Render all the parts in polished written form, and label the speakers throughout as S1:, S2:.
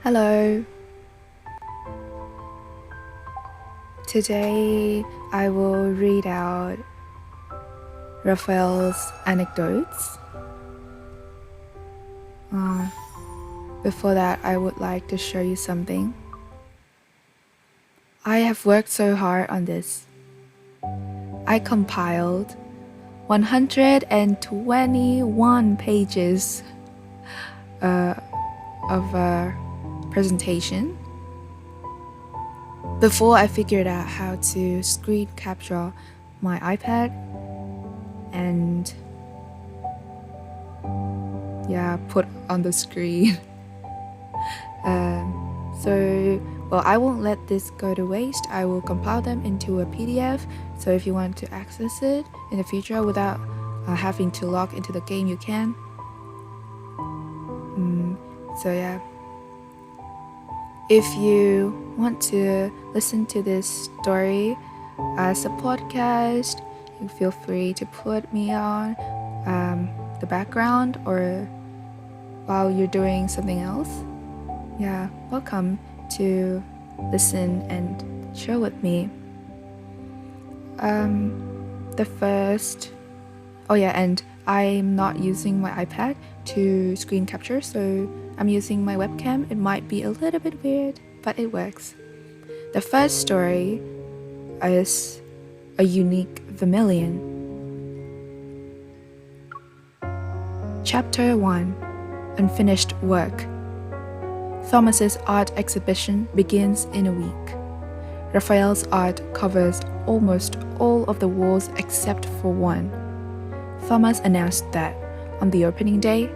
S1: Hello. Today I will read out Rafayel's Anecdotes. Before that, I would like to show you something. I have worked so hard on this. I compiled 121 pages of a presentation before I figured out how to screen capture my iPad and put on the screen. I won't let this go to waste. I will compile them into a PDF, so if you want to access it in the future without having to log into the game, you can. If you want to listen to this story as a podcast, you feel free to put me on the background or while you're doing something else. Welcome to listen and chill with me. And I'm not using my iPad to screen capture, so I'm using my webcam. It might be a little bit weird, but it works. The first story is a unique vermilion. Chapter 1: Unfinished Work. Thomas's art exhibition begins in a week. Rafayel's art covers almost all of the walls except for one. Thomas announced that on the opening day,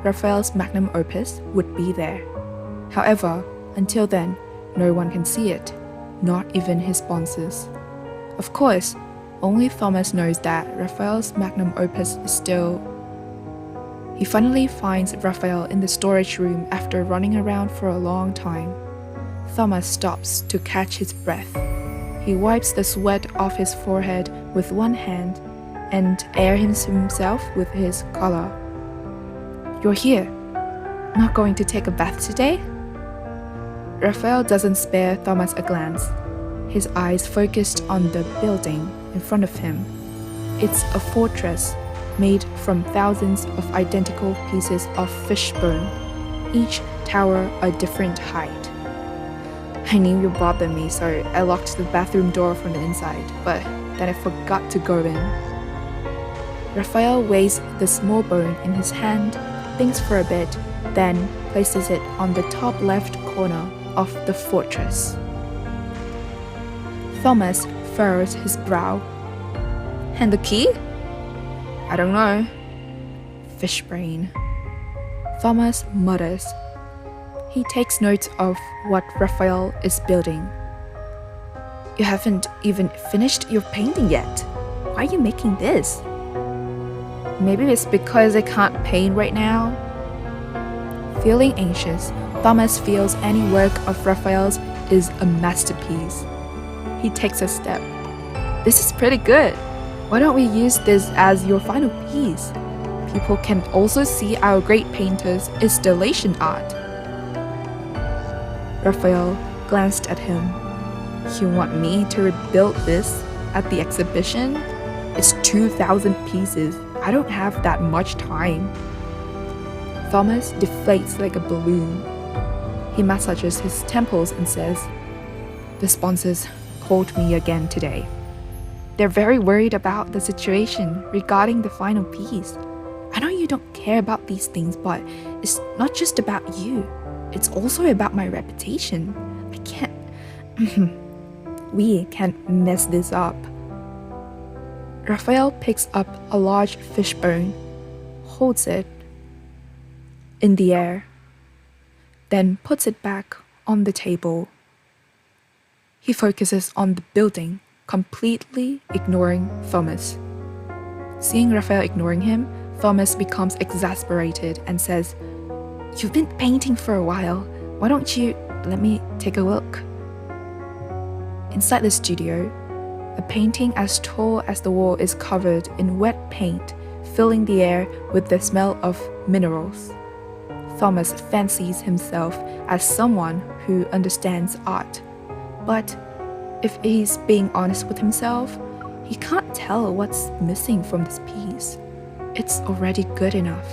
S1: Rafayel's magnum opus would be there. However, until then, no one can see it, not even his sponsors. Of course, only Thomas knows that Rafayel's magnum opus is still. He finally finds Rafayel in the storage room after running around for a long time. Thomas stops to catch his breath. He wipes the sweat off his forehead with one hand and airs himself with his collar. "You're here. Not going to take a bath today?" Rafayel doesn't spare Thomas a glance. His eyes focused on the building in front of him. It's a fortress made from thousands of identical pieces of fishbone, each tower a different height. I knew you bothered me, so I locked the bathroom door from the inside, but then I forgot to go in. Rafayel weighs the small bone in his hand, thinks for a bit, then places it on the top left corner of the fortress. Thomas furrows his brow. "And the key?" "I don't know." Fishbrain. Thomas mutters. He takes note of what Rafayel is building. "You haven't even finished your painting yet. Why are you making this?" "Maybe it's because I can't paint right now." Feeling anxious, Thomas feels any work of Rafayel's is a masterpiece. He takes a step. "This is pretty good. Why don't we use this as your final piece? People can also see our great painter's installation art." Rafayel glanced at him. "You want me to rebuild this at the exhibition? It's 2,000 pieces. I don't have that much time." Thomas deflates like a balloon. He massages his temples and says, "The sponsors called me again today. They're very worried about the situation regarding the final piece. I know you don't care about these things, but it's not just about you. It's also about my reputation. We can't mess this up." Rafayel picks up a large fishbone, holds it in the air, then puts it back on the table. He focuses on the building, completely ignoring Thomas. Seeing Rafayel ignoring him, Thomas becomes exasperated and says, "You've been painting for a while. Why don't you let me take a look?" Inside the studio, a painting as tall as the wall is covered in wet paint, filling the air with the smell of minerals. Thomas fancies himself as someone who understands art. But if he's being honest with himself, he can't tell what's missing from this piece. It's already good enough.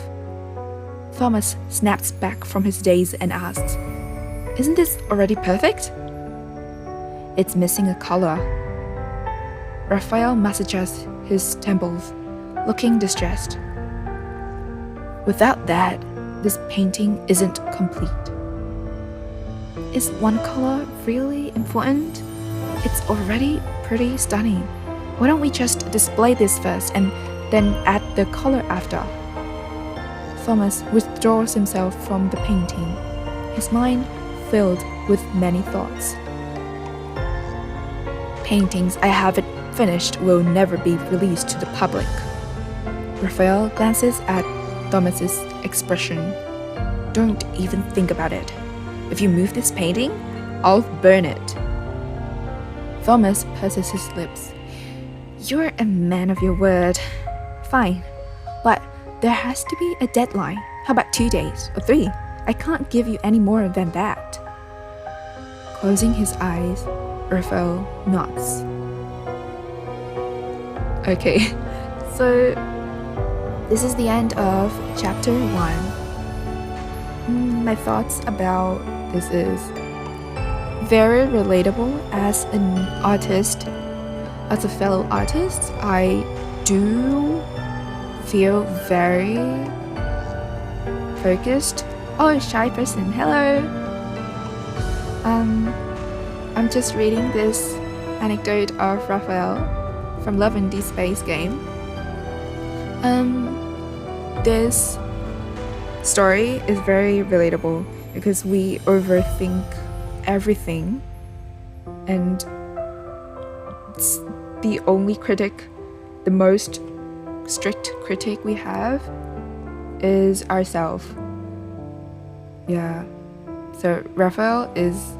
S1: Thomas snaps back from his daze and asks, "Isn't this already perfect?" "It's missing a color." Raphael massages his temples, looking distressed. "Without that, this painting isn't complete." Is one color really important? It's already pretty stunning. Why don't we just display this first and then add the color after? Thomas withdraws himself from the painting, his mind filled with many thoughts. Paintings I haven't finished will never be released to the public. Raphael glances at Thomas's expression. "Don't even think about it. If you move this painting, I'll burn it." Thomas purses his lips. "You're a man of your word. Fine, but there has to be a deadline. How about 2 days or 3? I can't give you any more than that." Closing his eyes, Raphael nods. Okay, so this is the end of chapter 1. My thoughts about this is very relatable as an artist. As a fellow artist, I do feel very focused. Oh, shy person, hello! I'm just reading this anecdote of Rafayel from Love and Deepspace game. This story is very relatable because we overthink everything, and it's the only critic, the most strict critic we have is ourselves. Yeah, so Raphael is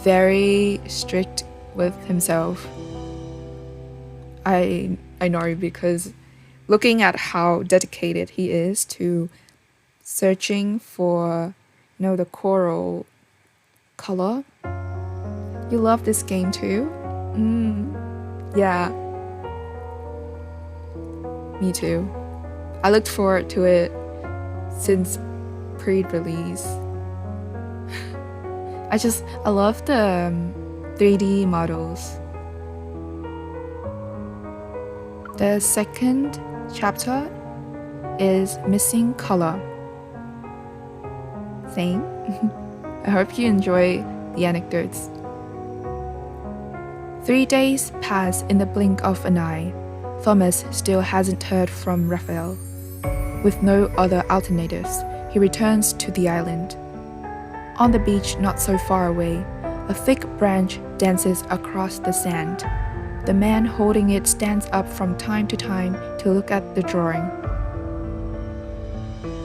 S1: very strict with himself. I know, because looking at how dedicated he is to searching for, the coral color. You love this game too? Yeah. Me too. I looked forward to it since pre-release. I love the 3D models. The second chapter is missing color. Same. I hope you enjoy the anecdotes. 3 days pass in the blink of an eye. Thomas still hasn't heard from Raphael. With no other alternatives, he returns to the island. On the beach not so far away, a thick branch dances across the sand. The man holding it stands up from time to time to look at the drawing.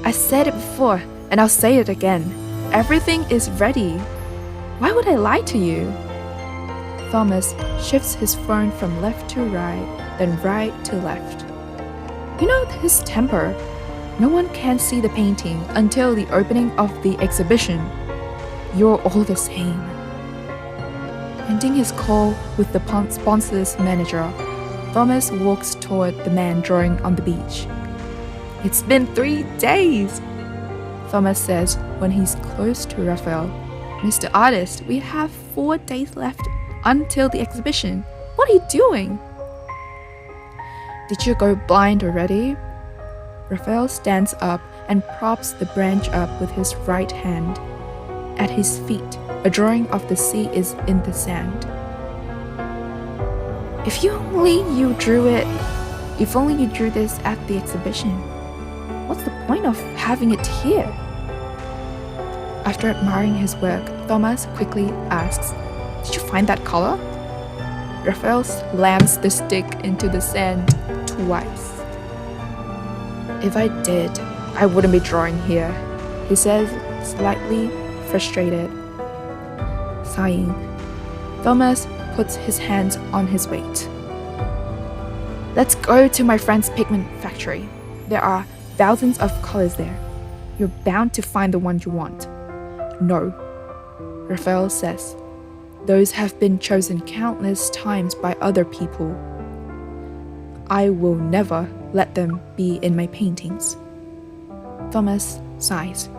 S1: "I said it before, and I'll say it again. Everything is ready. Why would I lie to you?" Thomas shifts his phone from left to right, then right to left. His temper. No one can see the painting until the opening of the exhibition. You're all the same. Ending his call with the sponsor's manager, Thomas walks toward the man drawing on the beach. "It's been 3 days," Thomas says when he's close to Raphael. "Mr. Artist, we have 4 days left until the exhibition. What are you doing?" "Did you go blind already?" Raphael stands up and props the branch up with his right hand. At his feet, a drawing of the sea is in the sand. If only you drew this at the exhibition. What's the point of having it here?" After admiring his work, Thomas quickly asks, "Did you find that color?" Raphael slams the stick into the sand twice. "If I did, I wouldn't be drawing here," he says, slightly frustrated. Sighing, Thomas puts his hands on his weight. "Let's go to my friend's pigment factory. There are thousands of colors there. you're bound to find the one you want. No, Raphael says. Those have been chosen countless times by other people. I will never let them be in my paintings. Thomas sighs.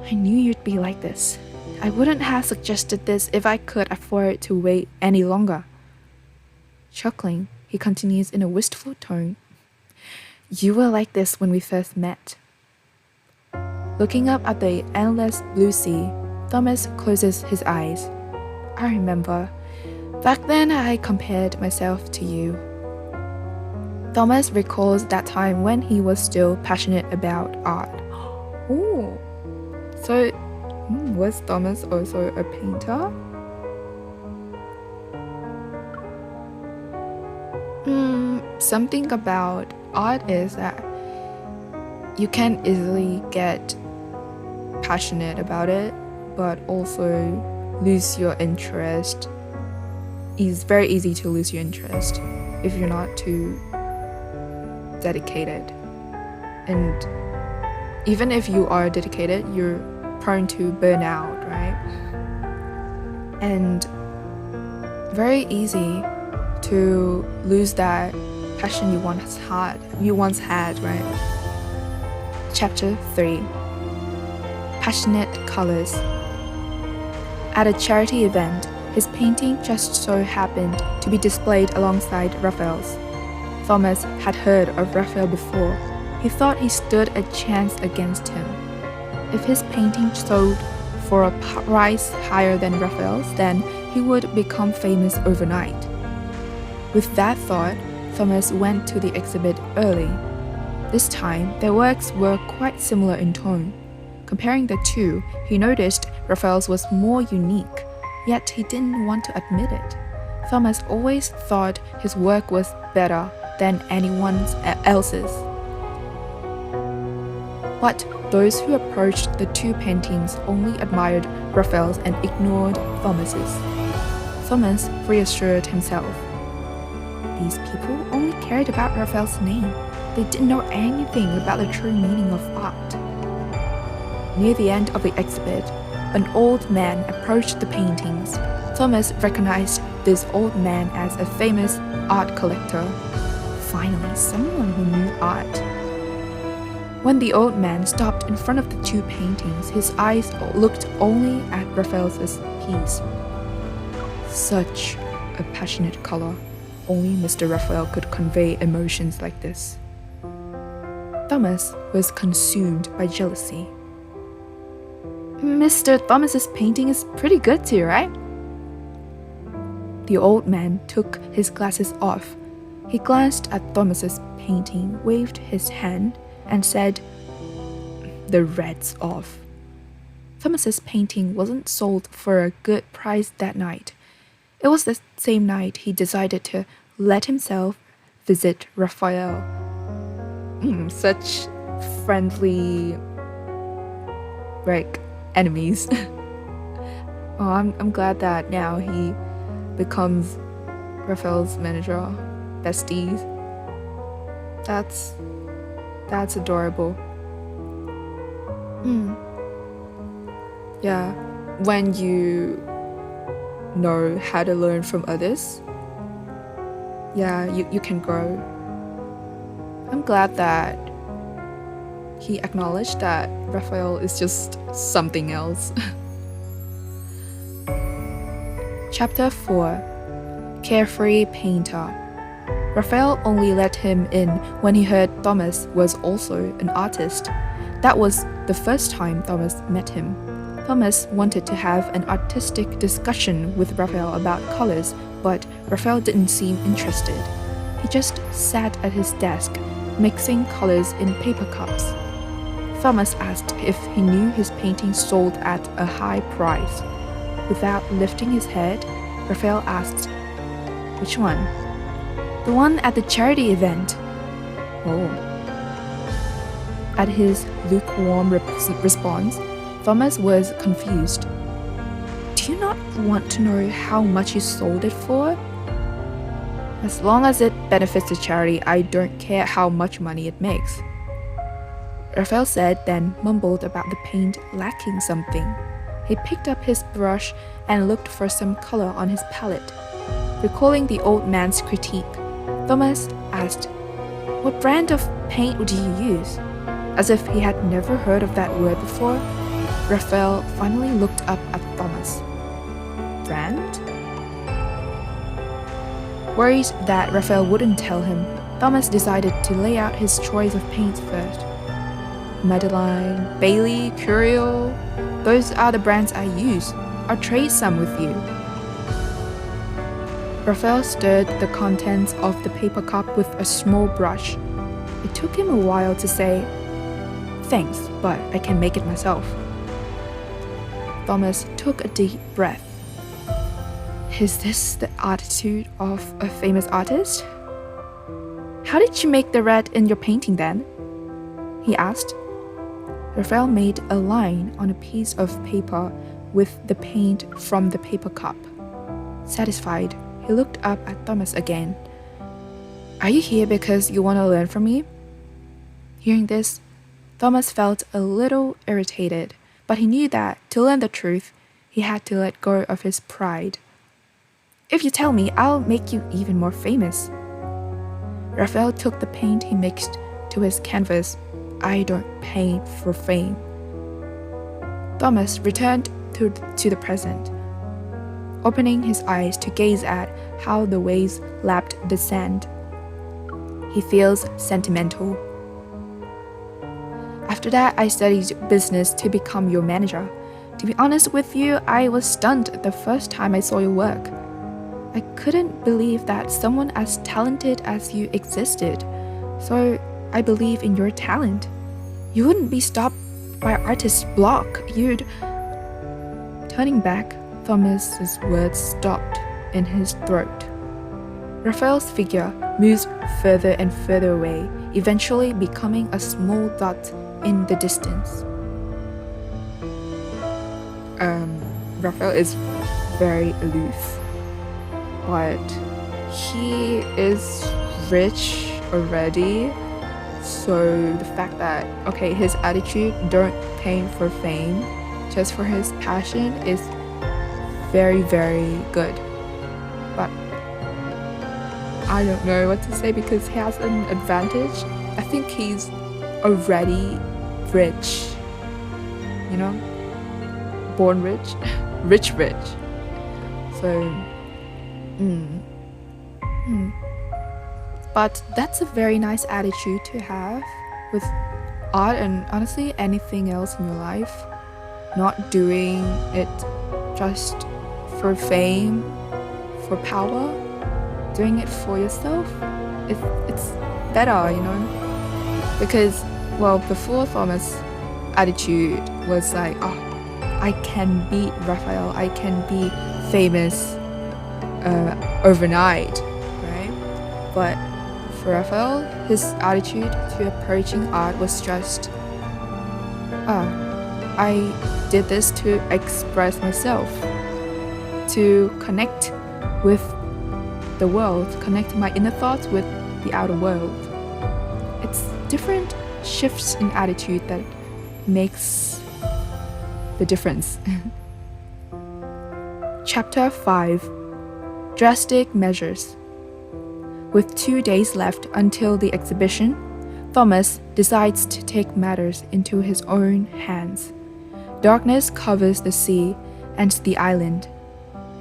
S1: I knew you'd be like this. I wouldn't have suggested this if I could afford to wait any longer. Chuckling, he continues in a wistful tone. You were like this when we first met. Looking up at the endless blue sea, Thomas closes his eyes. I remember. Back then I compared myself to you. Thomas recalls that time when he was still passionate about art. Oh, so was Thomas also a painter? Something about art is that you can easily get passionate about it, but also lose your interest. It's very easy to lose your interest if you're not too dedicated. And even if you are dedicated, you're prone to burn out, right? And very easy to lose that passion you once had, right? Chapter 3. Passionate colors. At a charity event, his painting just so happened to be displayed alongside Raphael's. Thomas had heard of Raphael before. He thought he stood a chance against him. If his painting sold for a price higher than Raphael's, then he would become famous overnight. With that thought, Thomas went to the exhibit early. This time, their works were quite similar in tone. Comparing the two, he noticed Raphael's was more unique, yet he didn't want to admit it. Thomas always thought his work was better than anyone else's. But those who approached the two paintings only admired Raphael's and ignored Thomas's. Thomas reassured himself. These people only cared about Raphael's name. They didn't know anything about the true meaning of art. Near the end of the exhibit, an old man approached the paintings. Thomas recognized this old man as a famous art collector. Finally, someone who knew art. When the old man stopped in front of the two paintings, his eyes looked only at Raphael's piece. Such a passionate color. Only Mr. Raphael could convey emotions like this. Thomas was consumed by jealousy. Mr. Thomas's painting is pretty good too, right? The old man took his glasses off. He glanced at Thomas's painting, waved his hand, and said, The red's off. Thomas's painting wasn't sold for a good price that night. It was the same night he decided to let himself visit Raphael. Such friendly, enemies. I'm glad that now he becomes Raphael's manager, besties. That's adorable. Yeah, when you know how to learn from others, you can grow. I'm glad that he acknowledged that Raphael is just something else. Chapter 4. Carefree Painter. Raphael only let him in when he heard Thomas was also an artist. That was the first time Thomas met him. Thomas wanted to have an artistic discussion with Raphael about colors, but Raphael didn't seem interested. He just sat at his desk, mixing colors in paper cups. Thomas asked if he knew his painting sold at a high price. Without lifting his head, Raphael asked, Which one? The one at the charity event. Oh. At his lukewarm response, Thomas was confused. Do you not want to know how much you sold it for? As long as it benefits the charity, I don't care how much money it makes. Raphael said, then mumbled about the paint lacking something. He picked up his brush and looked for some color on his palette. Recalling the old man's critique, Thomas asked, "What brand of paint do you use?" As if he had never heard of that word before, Raphael finally looked up at Thomas. "Brand?" Worried that Raphael wouldn't tell him, Thomas decided to lay out his choice of paints first. Madeline, Bailey, Curiel, those are the brands I use. I'll trade some with you. Raphael stirred the contents of the paper cup with a small brush. It took him a while to say, "Thanks, but I can make it myself." Thomas took a deep breath. Is this the attitude of a famous artist? "How did you make the red in your painting then?" he asked. Raphael made a line on a piece of paper with the paint from the paper cup. Satisfied, he looked up at Thomas again. "Are you here because you want to learn from me?" Hearing this, Thomas felt a little irritated, but he knew that to learn the truth, he had to let go of his pride. "If you tell me, I'll make you even more famous." Raphael took the paint he mixed to his canvas. "I don't paint for fame." Thomas returned to the present, opening his eyes to gaze at how the waves lapped the sand. He feels sentimental. "After that, I studied business to become your manager. To be honest with you, I was stunned the first time I saw your work. I couldn't believe that someone as talented as you existed. So I believe in your talent. You wouldn't be stopped by artist's block. You'd..." Turning back, Thomas's words stopped in his throat. Raphael's figure moved further and further away, eventually becoming a small dot in the distance. Raphael is very aloof, but he is rich already. So the fact that, okay, his attitude, don't paint for fame, just for his passion, is very, very good. But I don't know what to say because he has an advantage. I think he's already rich, you know, born rich, rich. So, But that's a very nice attitude to have with art and honestly anything else in your life. Not doing it just for fame, for power, doing it for yourself. It's better, you know? Because, well, before Thomas' attitude was like, oh, I can beat Raphael, I can be famous overnight, right? But for Raphael, his attitude to approaching art was just, I did this to express myself, to connect with the world, connect my inner thoughts with the outer world. It's different shifts in attitude that makes the difference. Chapter 5: Drastic Measures. With 2 days left until the exhibition, Thomas decides to take matters into his own hands. Darkness covers the sea and the island,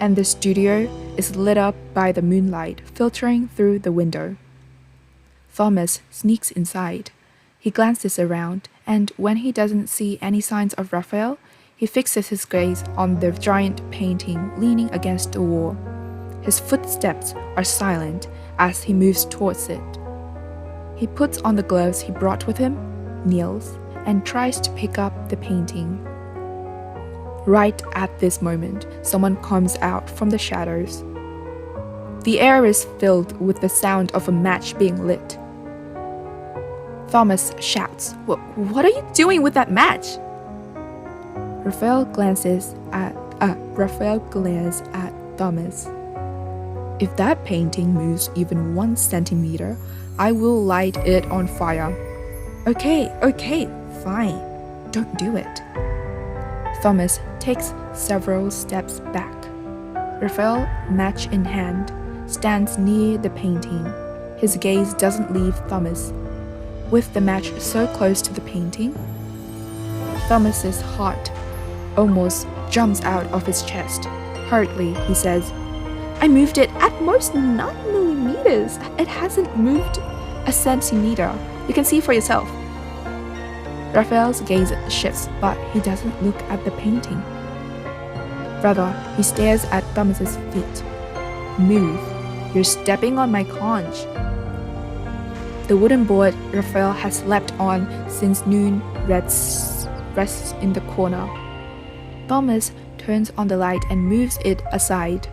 S1: and the studio is lit up by the moonlight filtering through the window. Thomas sneaks inside. He glances around, and when he doesn't see any signs of Raphael, he fixes his gaze on the giant painting leaning against the wall. His footsteps are silent as he moves towards it. He puts on the gloves he brought with him, kneels, and tries to pick up the painting. Right at this moment, someone comes out from the shadows. The air is filled with the sound of a match being lit. Thomas shouts, "What are you doing with that match?" Raphael glares at Thomas. "If that painting moves even 1 centimeter, I will light it on fire." Okay, fine. Don't do it. Thomas takes several steps back. Raphael, match in hand, stands near the painting. His gaze doesn't leave Thomas. With the match so close to the painting, Thomas's heart almost jumps out of his chest. Hurriedly, he says, I moved it at most 9 millimeters. It hasn't moved a centimeter. You can see for yourself. Raphael's gaze shifts, but he doesn't look at the painting. Rather, he stares at Thomas's feet. Move. You're stepping on my conch. The wooden board Raphael has slept on since noon rests in the corner. Thomas turns on the light and moves it aside.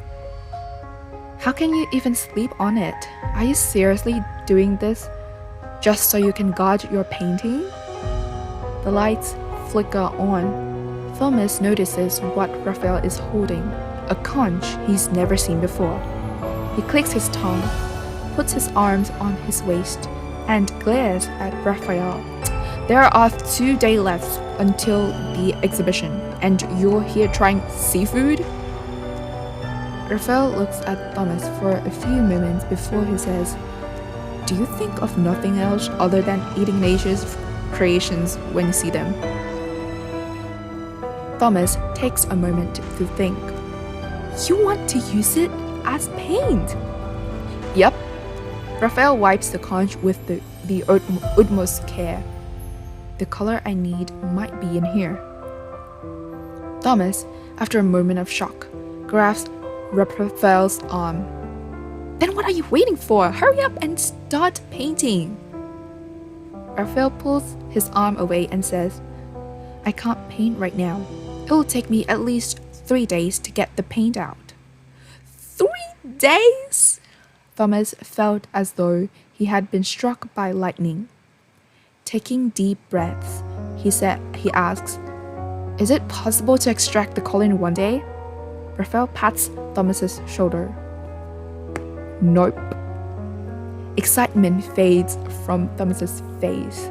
S1: How can you even sleep on it? Are you seriously doing this just so you can guard your painting? The lights flicker on. Thomas notices what Raphael is holding, a conch he's never seen before. He clicks his tongue, puts his arms on his waist, and glares at Raphael. There are 2 days left until the exhibition, and you're here trying seafood? Raphael looks at Thomas for a few moments before he says, Do you think of nothing else other than eating nature's creations when you see them? Thomas takes a moment to think. You want to use it as paint? Yep. Raphael wipes the conch with the utmost care. The color I need might be in here. Thomas, after a moment of shock, grabs Raphael's arm. Then what are you waiting for? Hurry up and start painting. Raphael pulls his arm away and says, I can't paint right now. It will take me at least 3 days to get the paint out. 3 days? Thomas felt as though he had been struck by lightning. Taking deep breaths, he asks, Is it possible to extract the color in 1 day? Raphael pats Thomas's shoulder. Nope. Excitement fades from Thomas's face.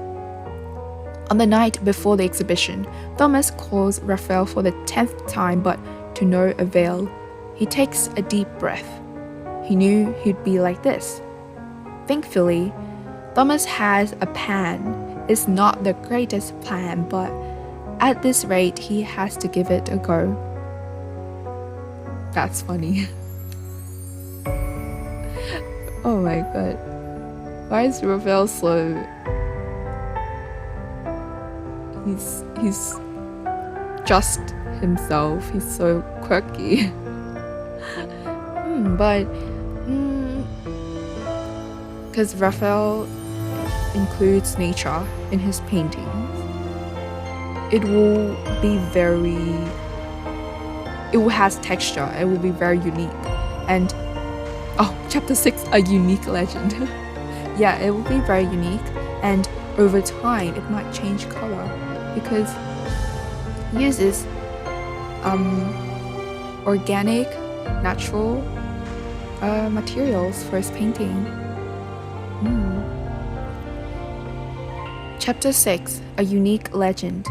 S1: On the night before the exhibition, Thomas calls Raphael for the 10th time, but to no avail. He takes a deep breath. He knew he'd be like this. Thankfully, Thomas has a plan. It's not the greatest plan, but at this rate, he has to give it a go. That's funny. Oh my god. Why is Raphael so... He's just himself. He's so quirky. Because Raphael includes nature in his paintings, it will has texture. It will be very unique. And chapter 6, a unique legend. Yeah, it will be very unique, and over time it might change color because he uses organic, natural materials for his painting. Chapter 6, a unique legend.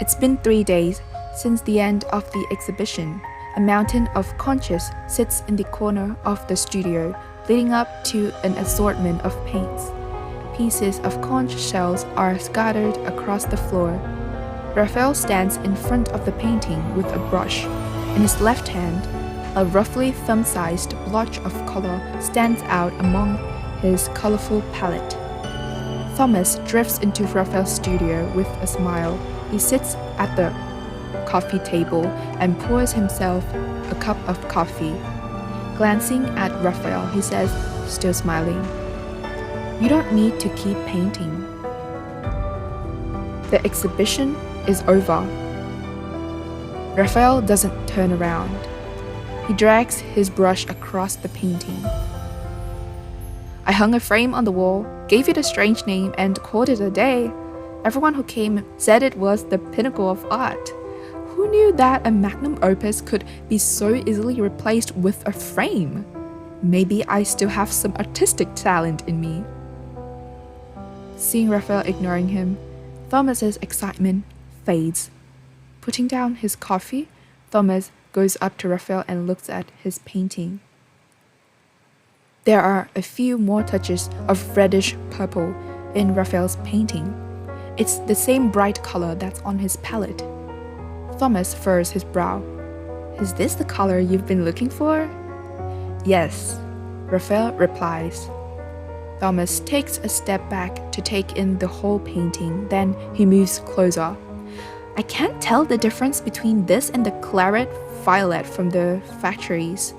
S1: It's been 3 days since the end of the exhibition. A mountain of conches sits in the corner of the studio, leading up to an assortment of paints. Pieces of conch shells are scattered across the floor. Raphael stands in front of the painting with a brush. In his left hand, a roughly thumb-sized blotch of color stands out among his colorful palette. Thomas drifts into Raphael's studio with a smile. He sits at the coffee table and pours himself a cup of coffee. Glancing at Raphael, he says, still smiling, You don't need to keep painting. The exhibition is over. Raphael doesn't turn around. He drags his brush across the painting. I hung a frame on the wall, gave it a strange name, and called it a day. Everyone who came said it was the pinnacle of art. Who knew that a magnum opus could be so easily replaced with a frame? Maybe I still have some artistic talent in me. Seeing Raphael ignoring him, Thomas's excitement fades. Putting down his coffee, Thomas goes up to Raphael and looks at his painting. There are a few more touches of reddish purple in Raphael's painting. It's the same bright color that's on his palette. Thomas furrows his brow. Is this the color you've been looking for? Yes, Raphael replies. Thomas takes a step back to take in the whole painting, then he moves closer. I can't tell the difference between this and the claret violet from the factories.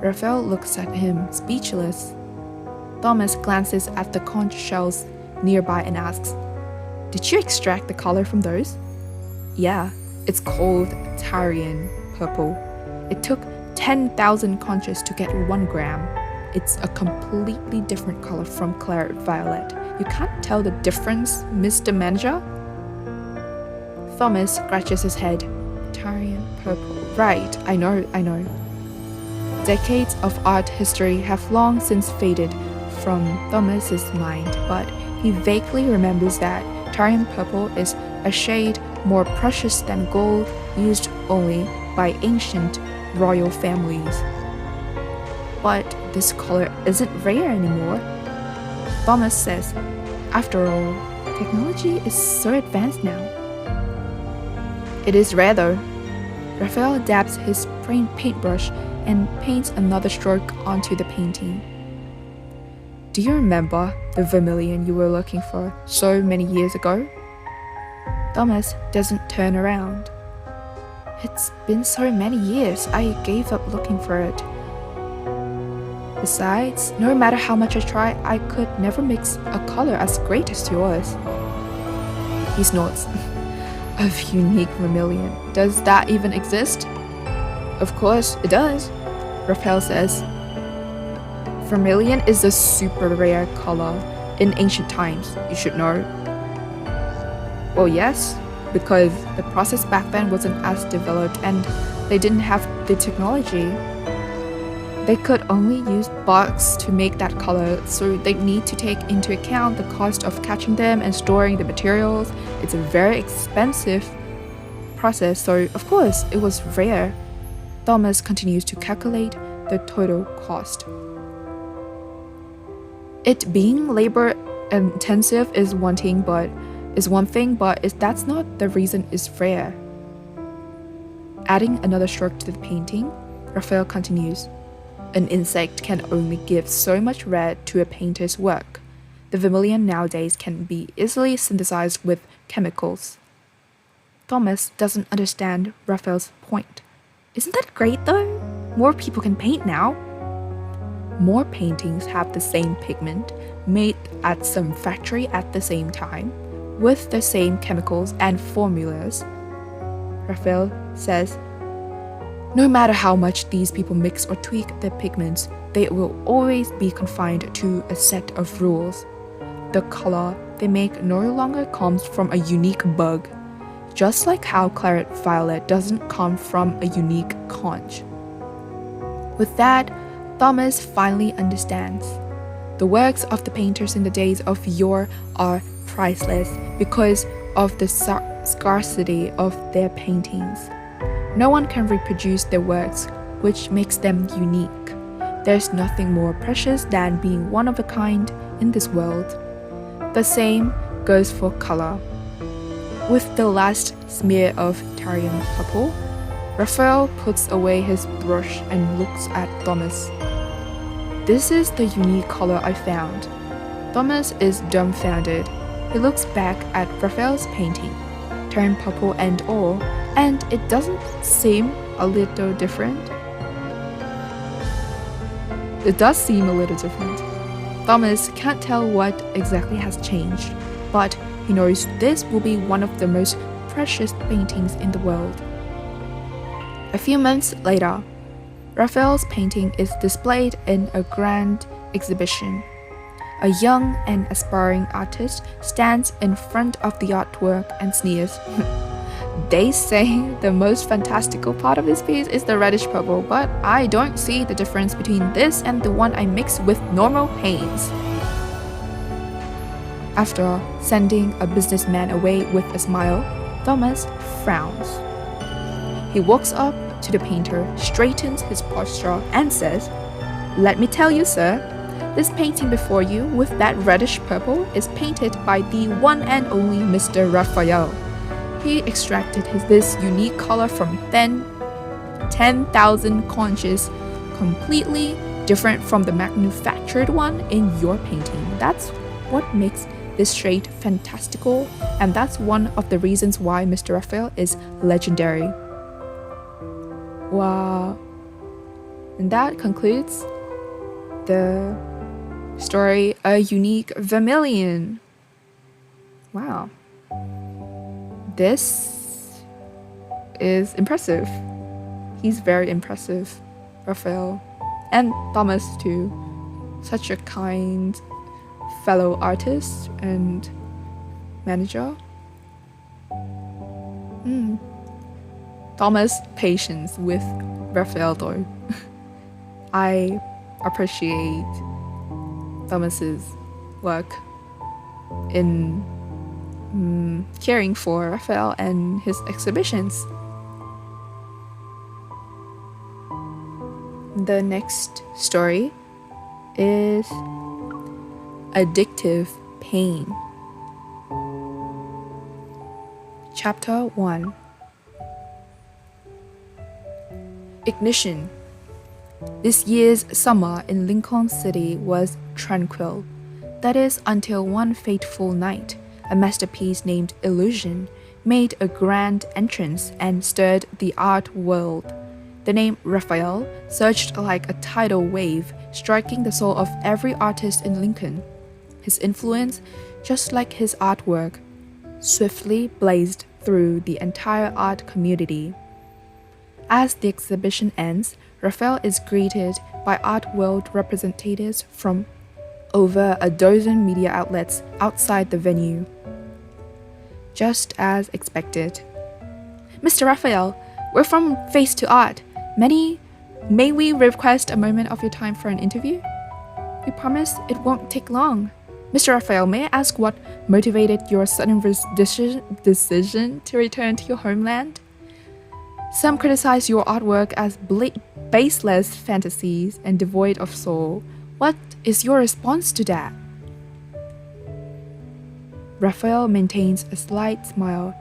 S1: Raphael looks at him, speechless. Thomas glances at the conch shells nearby and asks, Did you extract the color from those? Yeah, it's called Tyrian purple. It took 10,000 conches to get 1 gram. It's a completely different color from claret violet. You can't tell the difference, Mr. Manager? Thomas scratches his head. Tyrian purple. Right, I know. Decades of art history have long since faded from Thomas's mind, but he vaguely remembers that Tyrian purple is a shade more precious than gold, used only by ancient royal families. But this color isn't rare anymore. Thomas says, after all, technology is so advanced now. It is rare though. Raphael dabs his paintbrush and paints another stroke onto the painting. Do you remember the vermilion you were looking for so many years ago? Thomas doesn't turn around. It's been so many years, I gave up looking for it. Besides, no matter how much I try, I could never mix a color as great as yours. He snorts. Of unique vermilion. Does that even exist? Of course it does, Raphael says. Vermilion is a super rare color in ancient times, you should know. Well, yes, because the process back then wasn't as developed and they didn't have the technology. They could only use bugs to make that color, so they need to take into account the cost of catching them and storing the materials. It's a very expensive process, so of course it was rare. Thomas continues to calculate the total cost. It being labor intensive is one thing, but that's not the reason it's rare. Adding another stroke to the painting, Raphael continues. An insect can only give so much red to a painter's work. The vermilion nowadays can be easily synthesized with chemicals. Thomas doesn't understand Raphael's point. Isn't that great though? More people can paint now. More paintings have the same pigment, made at some factory at the same time, with the same chemicals and formulas. Raphael says, no matter how much these people mix or tweak their pigments, they will always be confined to a set of rules. The color they make no longer comes from a unique bug, just like how claret violet doesn't come from a unique conch. With that, Thomas finally understands. The works of the painters in the days of yore are priceless because of the scarcity of their paintings. No one can reproduce their works, which makes them unique. There's nothing more precious than being one of a kind in this world. The same goes for color. With the last smear of Tyrian purple, Raphael puts away his brush and looks at Thomas. This is the unique color I found. Thomas is dumbfounded. He looks back at Raphael's painting, Tyrian purple and all, and it doesn't seem a little different. It does seem a little different. Thomas can't tell what exactly has changed, but he knows this will be one of the most precious paintings in the world. A few months later, Raphael's painting is displayed in a grand exhibition. A young and aspiring artist stands in front of the artwork and sneers. They say the most fantastical part of this piece is the reddish purple, but I don't see the difference between this and the one I mix with normal paints. After sending a businessman away with a smile, Thomas frowns. He walks up to the painter, straightens his posture, and says, "Let me tell you, sir, this painting before you with that reddish purple is painted by the one and only Mr. Rafayel. He extracted this unique color from 10,000 conches, completely different from the manufactured one in your painting. That's what makes this shade fantastical, and that's one of the reasons why Mr. Raphael is legendary." Wow. And that concludes the story, A Unique Vermilion. Wow. This is impressive. He's very impressive, Raphael. And Thomas too. Such a kind fellow artist and manager. Thomas' patience with Raphael though. I appreciate Thomas's work in caring for Raphael and his exhibitions. The next story is Addictive Pain. Chapter 1. Ignition. This year's summer in Lincoln City was tranquil. That is, until one fateful night, a masterpiece named Illusion made a grand entrance and stirred the art world. The name Raphael surged like a tidal wave, striking the soul of every artist in Lincoln. His influence, just like his artwork, swiftly blazed through the entire art community. As the exhibition ends, Raphael is greeted by art world representatives from over a dozen media outlets outside the venue. Just as expected. "Mr. Raphael, we're from Face to Art. May we request a moment of your time for an interview? We promise it won't take long. Mr. Raphael, may I ask what motivated your sudden decision to return to your homeland? Some criticize your artwork as baseless fantasies and devoid of soul. What is your response to that?" Raphael maintains a slight smile,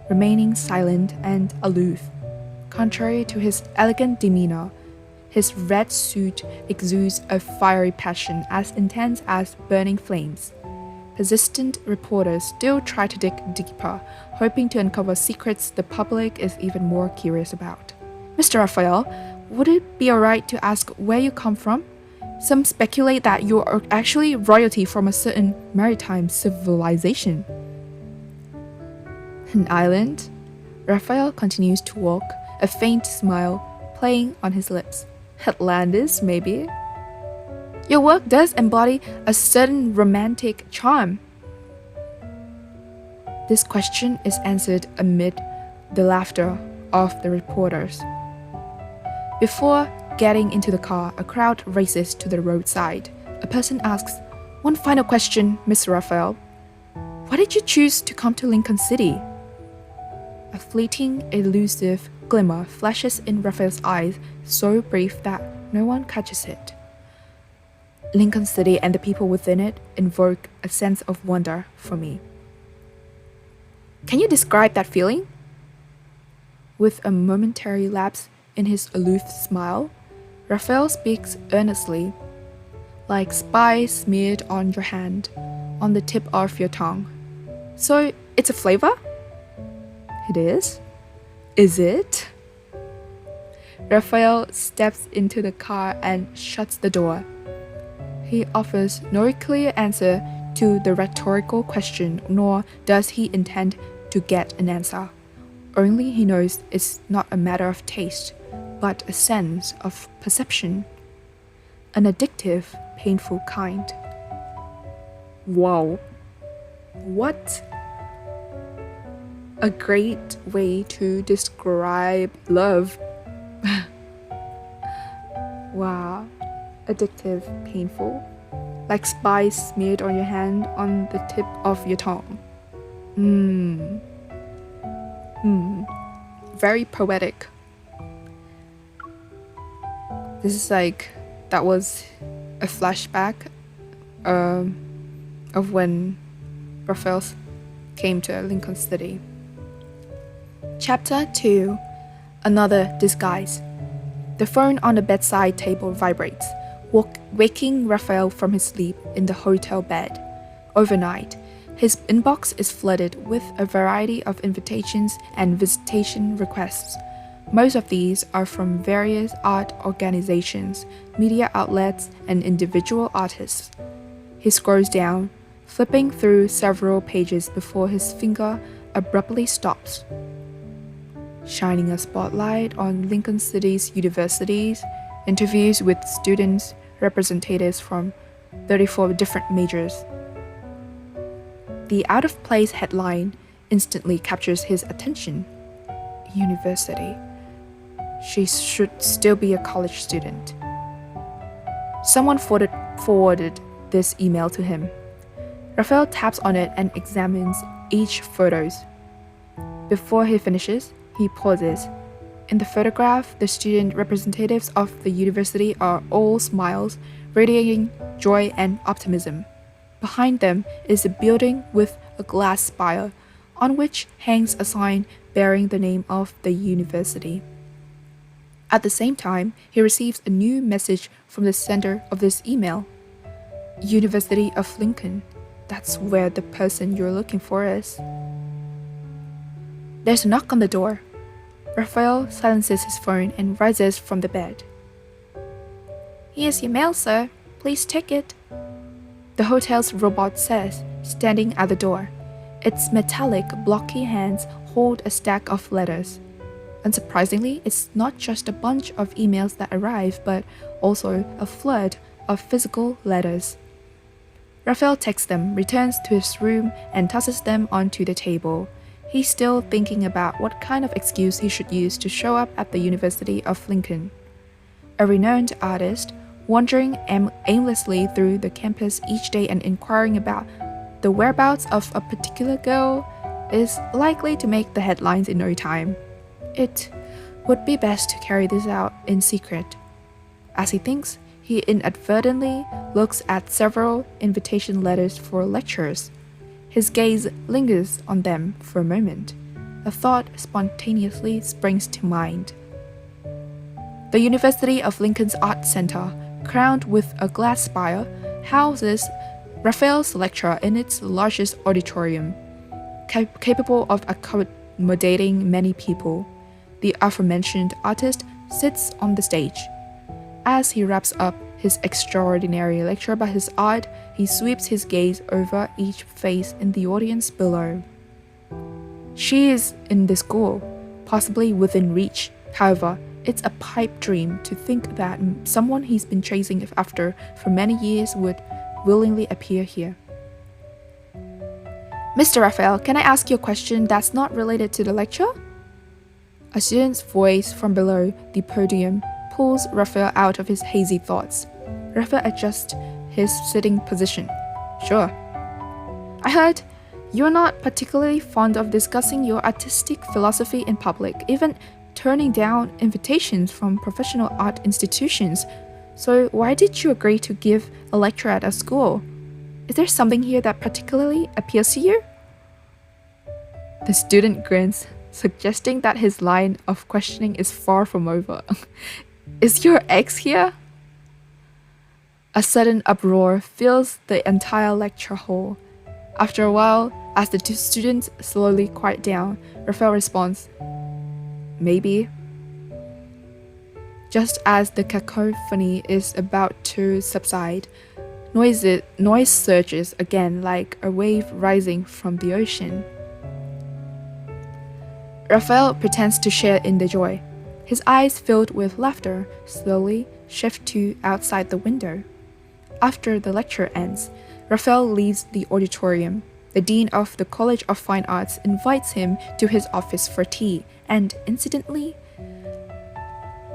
S1: remaining silent and aloof. Contrary to his elegant demeanor, his red suit exudes a fiery passion as intense as burning flames. Persistent reporters still try to dig deeper, hoping to uncover secrets the public is even more curious about. "Mr. Raphael, would it be alright to ask where you come from? Some speculate that you are actually royalty from a certain maritime civilization." An island? Raphael continues to walk, a faint smile playing on his lips. Atlantis, maybe? Your work does embody a certain romantic charm. This question is answered amid the laughter of the reporters. Before getting into the car, a crowd races to the roadside. A person asks, "One final question, Mr. Raphael. Why did you choose to come to Lincoln City?" A fleeting, elusive glimmer flashes in Raphael's eyes, so brief that no one catches it. Lincoln City and the people within it invoke a sense of wonder for me. Can you describe that feeling? With a momentary lapse in his aloof smile, Raphael speaks earnestly, like spice smeared on your hand, on the tip of your tongue. So, it's a flavor? It is? Is it? Raphael steps into the car and shuts the door. He offers no clear answer to the rhetorical question, nor does he intend to get an answer. Only he knows it's not a matter of taste, but a sense of perception. An addictive, painful kind. Wow. What a great way to describe love. Wow. Addictive, painful. like spice smeared on your hand on the tip of your tongue. Very poetic. This is like, that was a flashback of when Rafayel came to Lincoln City. Chapter 2. Another disguise. The phone on the bedside table vibrates, waking Rafayel from his sleep in the hotel bed. Overnight, his inbox is flooded with a variety of invitations and visitation requests. Most of these are from various art organizations, media outlets, and individual artists. He scrolls down, flipping through several pages before his finger abruptly stops. Shining a spotlight on Lincoln City's universities, interviews with students, representatives from 34 different majors. The out-of-place headline instantly captures his attention. University. She should still be a college student. Someone forwarded this email to him. Rafayel taps on it and examines each photo. Before he finishes, he pauses. In the photograph, the student representatives of the university are all smiles, radiating joy and optimism. Behind them is a building with a glass spire, on which hangs a sign bearing the name of the university. At the same time, he receives a new message from the sender of this email. University of Lincoln. That's where the person you're looking for is. There's a knock on the door. Rafayel silences his phone and rises from the bed. Here's your mail, sir. Please take it. The hotel's robot says, standing at the door. Its metallic, blocky hands hold a stack of letters. Unsurprisingly, it's not just a bunch of emails that arrive, but also a flood of physical letters. Rafayel takes them, returns to his room, and tosses them onto the table. He's still thinking about what kind of excuse he should use to show up at the University of Lincoln. A renowned artist, wandering aimlessly through the campus each day and inquiring about the whereabouts of a particular girl, is likely to make the headlines in no time. It would be best to carry this out in secret. As he thinks, he inadvertently looks at several invitation letters for lectures. His gaze lingers on them for a moment. A thought spontaneously springs to mind. The University of Lincoln's Art Center, crowned with a glass spire, houses Rafayel's lecture in its largest auditorium, capable of accommodating many people. The aforementioned artist sits on the stage. As he wraps up his extraordinary lecture about his art, he sweeps his gaze over each face in the audience below. She is in the school, possibly within reach. However, it's a pipe dream to think that someone he's been chasing after for many years would willingly appear here. Mr. Rafayel, can I ask you a question that's not related to the lecture? A student's voice from below the podium pulls Rafayel out of his hazy thoughts. Rafayel adjusts his sitting position. Sure. I heard you're not particularly fond of discussing your artistic philosophy in public, even turning down invitations from professional art institutions. So why did you agree to give a lecture at a school? Is there something here that particularly appeals to you? The student grins, suggesting that his line of questioning is far from over. Is your ex here? A sudden uproar fills the entire lecture hall. After a while, as the two students slowly quiet down, Rafayel responds, Maybe. Just as the cacophony is about to subside, noise surges again like a wave rising from the ocean. Rafayel pretends to share in the joy. His eyes, filled with laughter, slowly shift to outside the window. After the lecture ends, Rafayel leaves the auditorium. The dean of the College of Fine Arts invites him to his office for tea and, incidentally,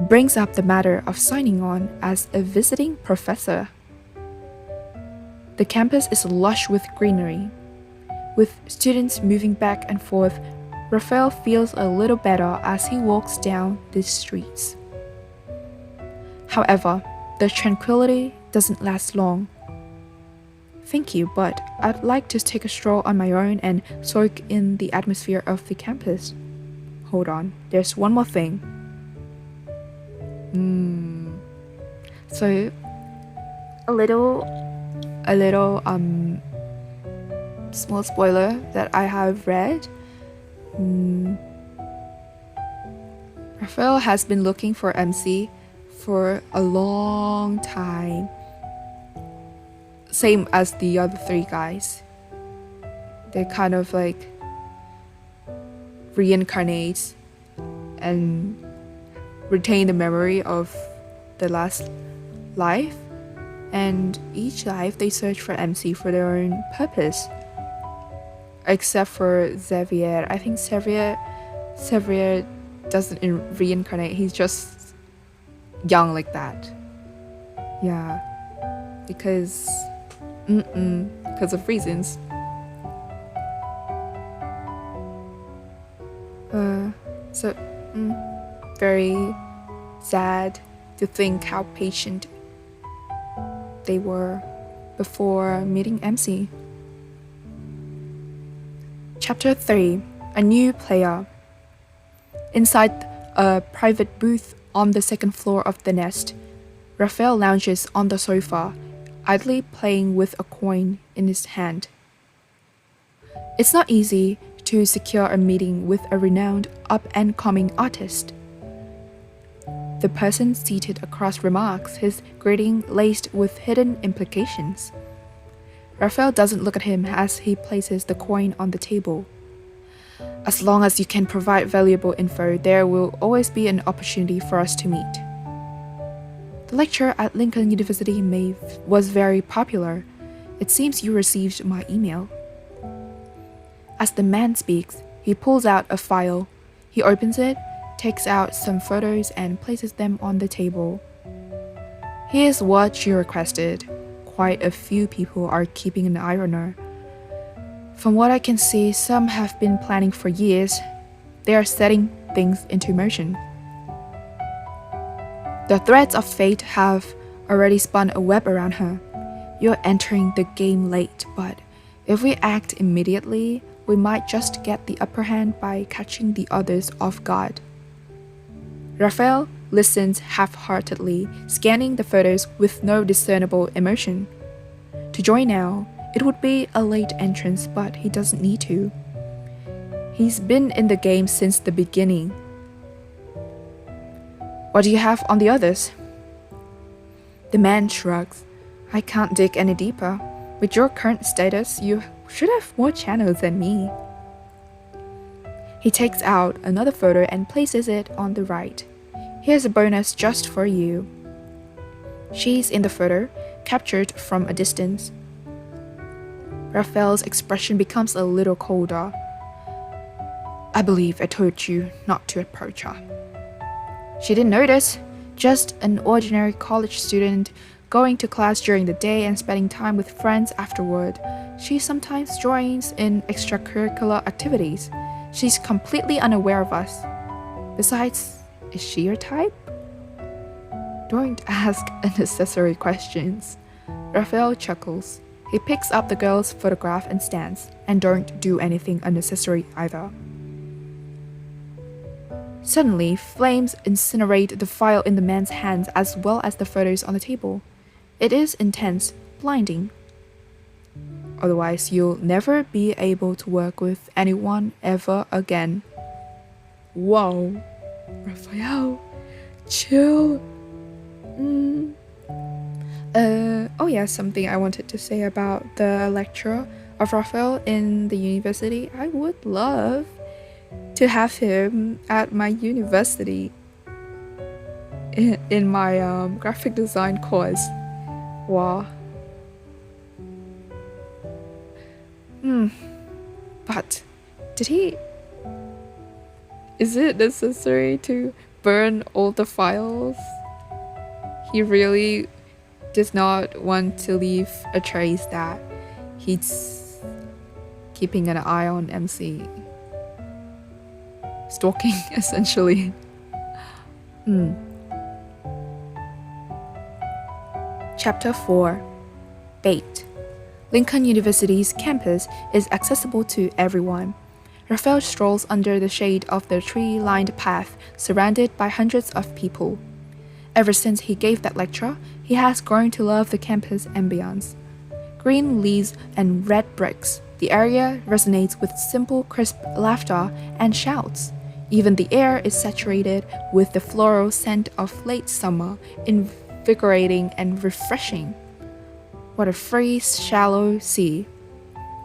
S1: brings up the matter of signing on as a visiting professor. The campus is lush with greenery. With students moving back and forth, Rafayel feels a little better as he walks down the streets. However, the tranquility doesn't last long. Thank you, but I'd like to take a stroll on my own and soak in the atmosphere of the campus. Hold on, there's one more thing. So, a little small spoiler that I have read. Rafayel has been looking for MC for a long time. Same as the other three guys. They kind of like reincarnate and retain the memory of the last life, and each life they search for MC for their own purpose. Except for Xavier. I think Xavier doesn't reincarnate, he's just young like that. Yeah. Because of reasons. Very sad to think how patient they were before meeting MC. Chapter 3. A new player. Inside a private booth on the second floor of the nest, Rafayel lounges on the sofa, idly playing with a coin in his hand. It's not easy to secure a meeting with a renowned up-and-coming artist. The person seated across remarks his greeting laced with hidden implications. Rafayel doesn't look at him as he places the coin on the table. As long as you can provide valuable info, there will always be an opportunity for us to meet. The lecture at Lincoln University was very popular. It seems you received my email. As the man speaks, he pulls out a file. He opens it, takes out some photos, and places them on the table. Here's what you requested. Quite a few people are keeping an eye on her. From what I can see, some have been planning for years. They are setting things into motion. The threads of fate have already spun a web around her. You're entering the game late, but if we act immediately, we might just get the upper hand by catching the others off guard. Rafayel listens half-heartedly, scanning the photos with no discernible emotion. To join now, it would be a late entrance, but he doesn't need to. He's been in the game since the beginning. What do you have on the others? The man shrugs. I can't dig any deeper. With your current status, you should have more channels than me. He takes out another photo and places it on the right. Here's a bonus just for you. She's in the photo, captured from a distance. Rafayel's expression becomes a little colder. I believe I told you not to approach her. She didn't notice. Just an ordinary college student going to class during the day and spending time with friends afterward. She sometimes joins in extracurricular activities. She's completely unaware of us. Besides, is she your type? Don't ask unnecessary questions. Rafayel chuckles. He picks up the girl's photograph and stands, and don't do anything unnecessary either. Suddenly, flames incinerate the file in the man's hands as well as the photos on the table. It is intense, blinding. Otherwise, you'll never be able to work with anyone ever again. Whoa. Rafayel, chill. Something I wanted to say about the lecturer of Rafayel in the university. I would love to have him at my university in my graphic design course. Wow. But is it necessary to burn all the files? He really does not want to leave a trace that he's keeping an eye on MC. Stalking, essentially. Chapter 4. Bait. Lincoln University's campus is accessible to everyone. Rafayel strolls under the shade of the tree-lined path, surrounded by hundreds of people. Ever since he gave that lecture, he has grown to love the campus ambience. Green leaves and red bricks, the area resonates with simple, crisp laughter and shouts. Even the air is saturated with the floral scent of late summer, invigorating and refreshing. What a free, shallow sea.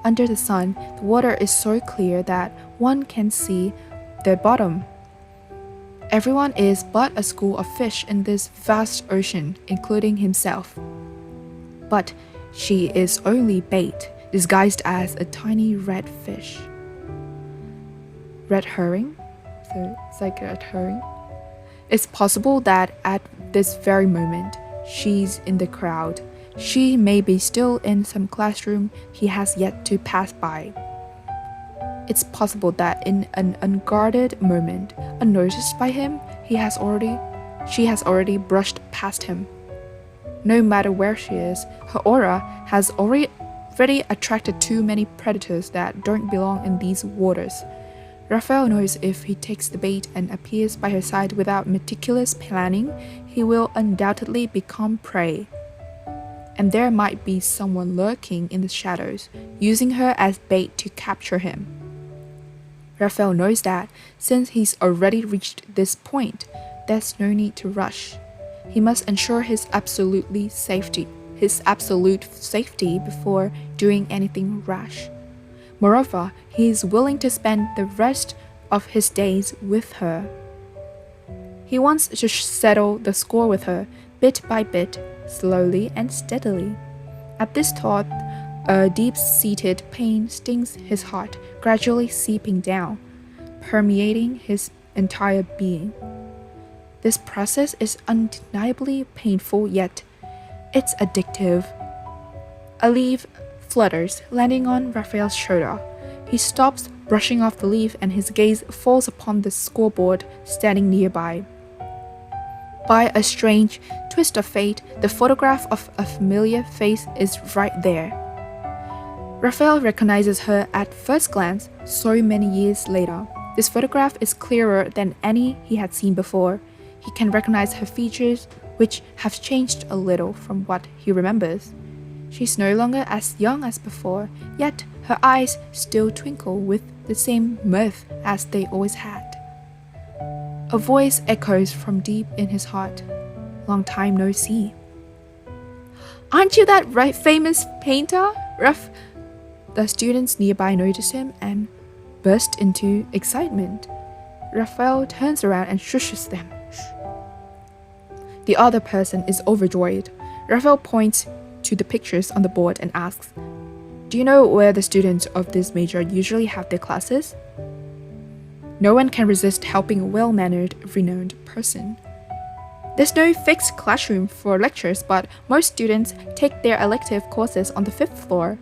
S1: Under the sun, the water is so clear that one can see the bottom. Everyone is but a school of fish in this vast ocean, including himself. But she is only bait, disguised as a tiny red fish. Red herring? So it's like a red herring. It's possible that at this very moment, she's in the crowd. She may be still in some classroom he has yet to pass by. It's possible that in an unguarded moment, unnoticed by him, she has already brushed past him. No matter where she is, her aura has already attracted too many predators that don't belong in these waters. Rafayel knows if he takes the bait and appears by her side without meticulous planning, he will undoubtedly become prey. And there might be someone lurking in the shadows, using her as bait to capture him. Rafayel knows that, since he's already reached this point, there's no need to rush. He must ensure his absolute safety before doing anything rash. Moreover, he is willing to spend the rest of his days with her. He wants to settle the score with her, bit by bit, slowly and steadily. At this thought, a deep-seated pain stings his heart, gradually seeping down, permeating his entire being. This process is undeniably painful, yet it's addictive. A leaf flutters, landing on Rafayel's shoulder. He stops, brushing off the leaf, and his gaze falls upon the scoreboard standing nearby. By a strange twist of fate, the photograph of a familiar face is right there. Rafayel recognizes her at first glance so many years later. This photograph is clearer than any he had seen before. He can recognize her features, which have changed a little from what he remembers. She's no longer as young as before, yet her eyes still twinkle with the same mirth as they always had. A voice echoes from deep in his heart. Long time no see. Aren't you that famous painter, Raf? The students nearby notice him and burst into excitement. Rafayel turns around and shushes them. The other person is overjoyed. Rafayel points to the pictures on the board and asks, "Do you know where the students of this major usually have their classes?" No one can resist helping a well-mannered, renowned person. There's no fixed classroom for lectures, but most students take their elective courses on the 5th floor.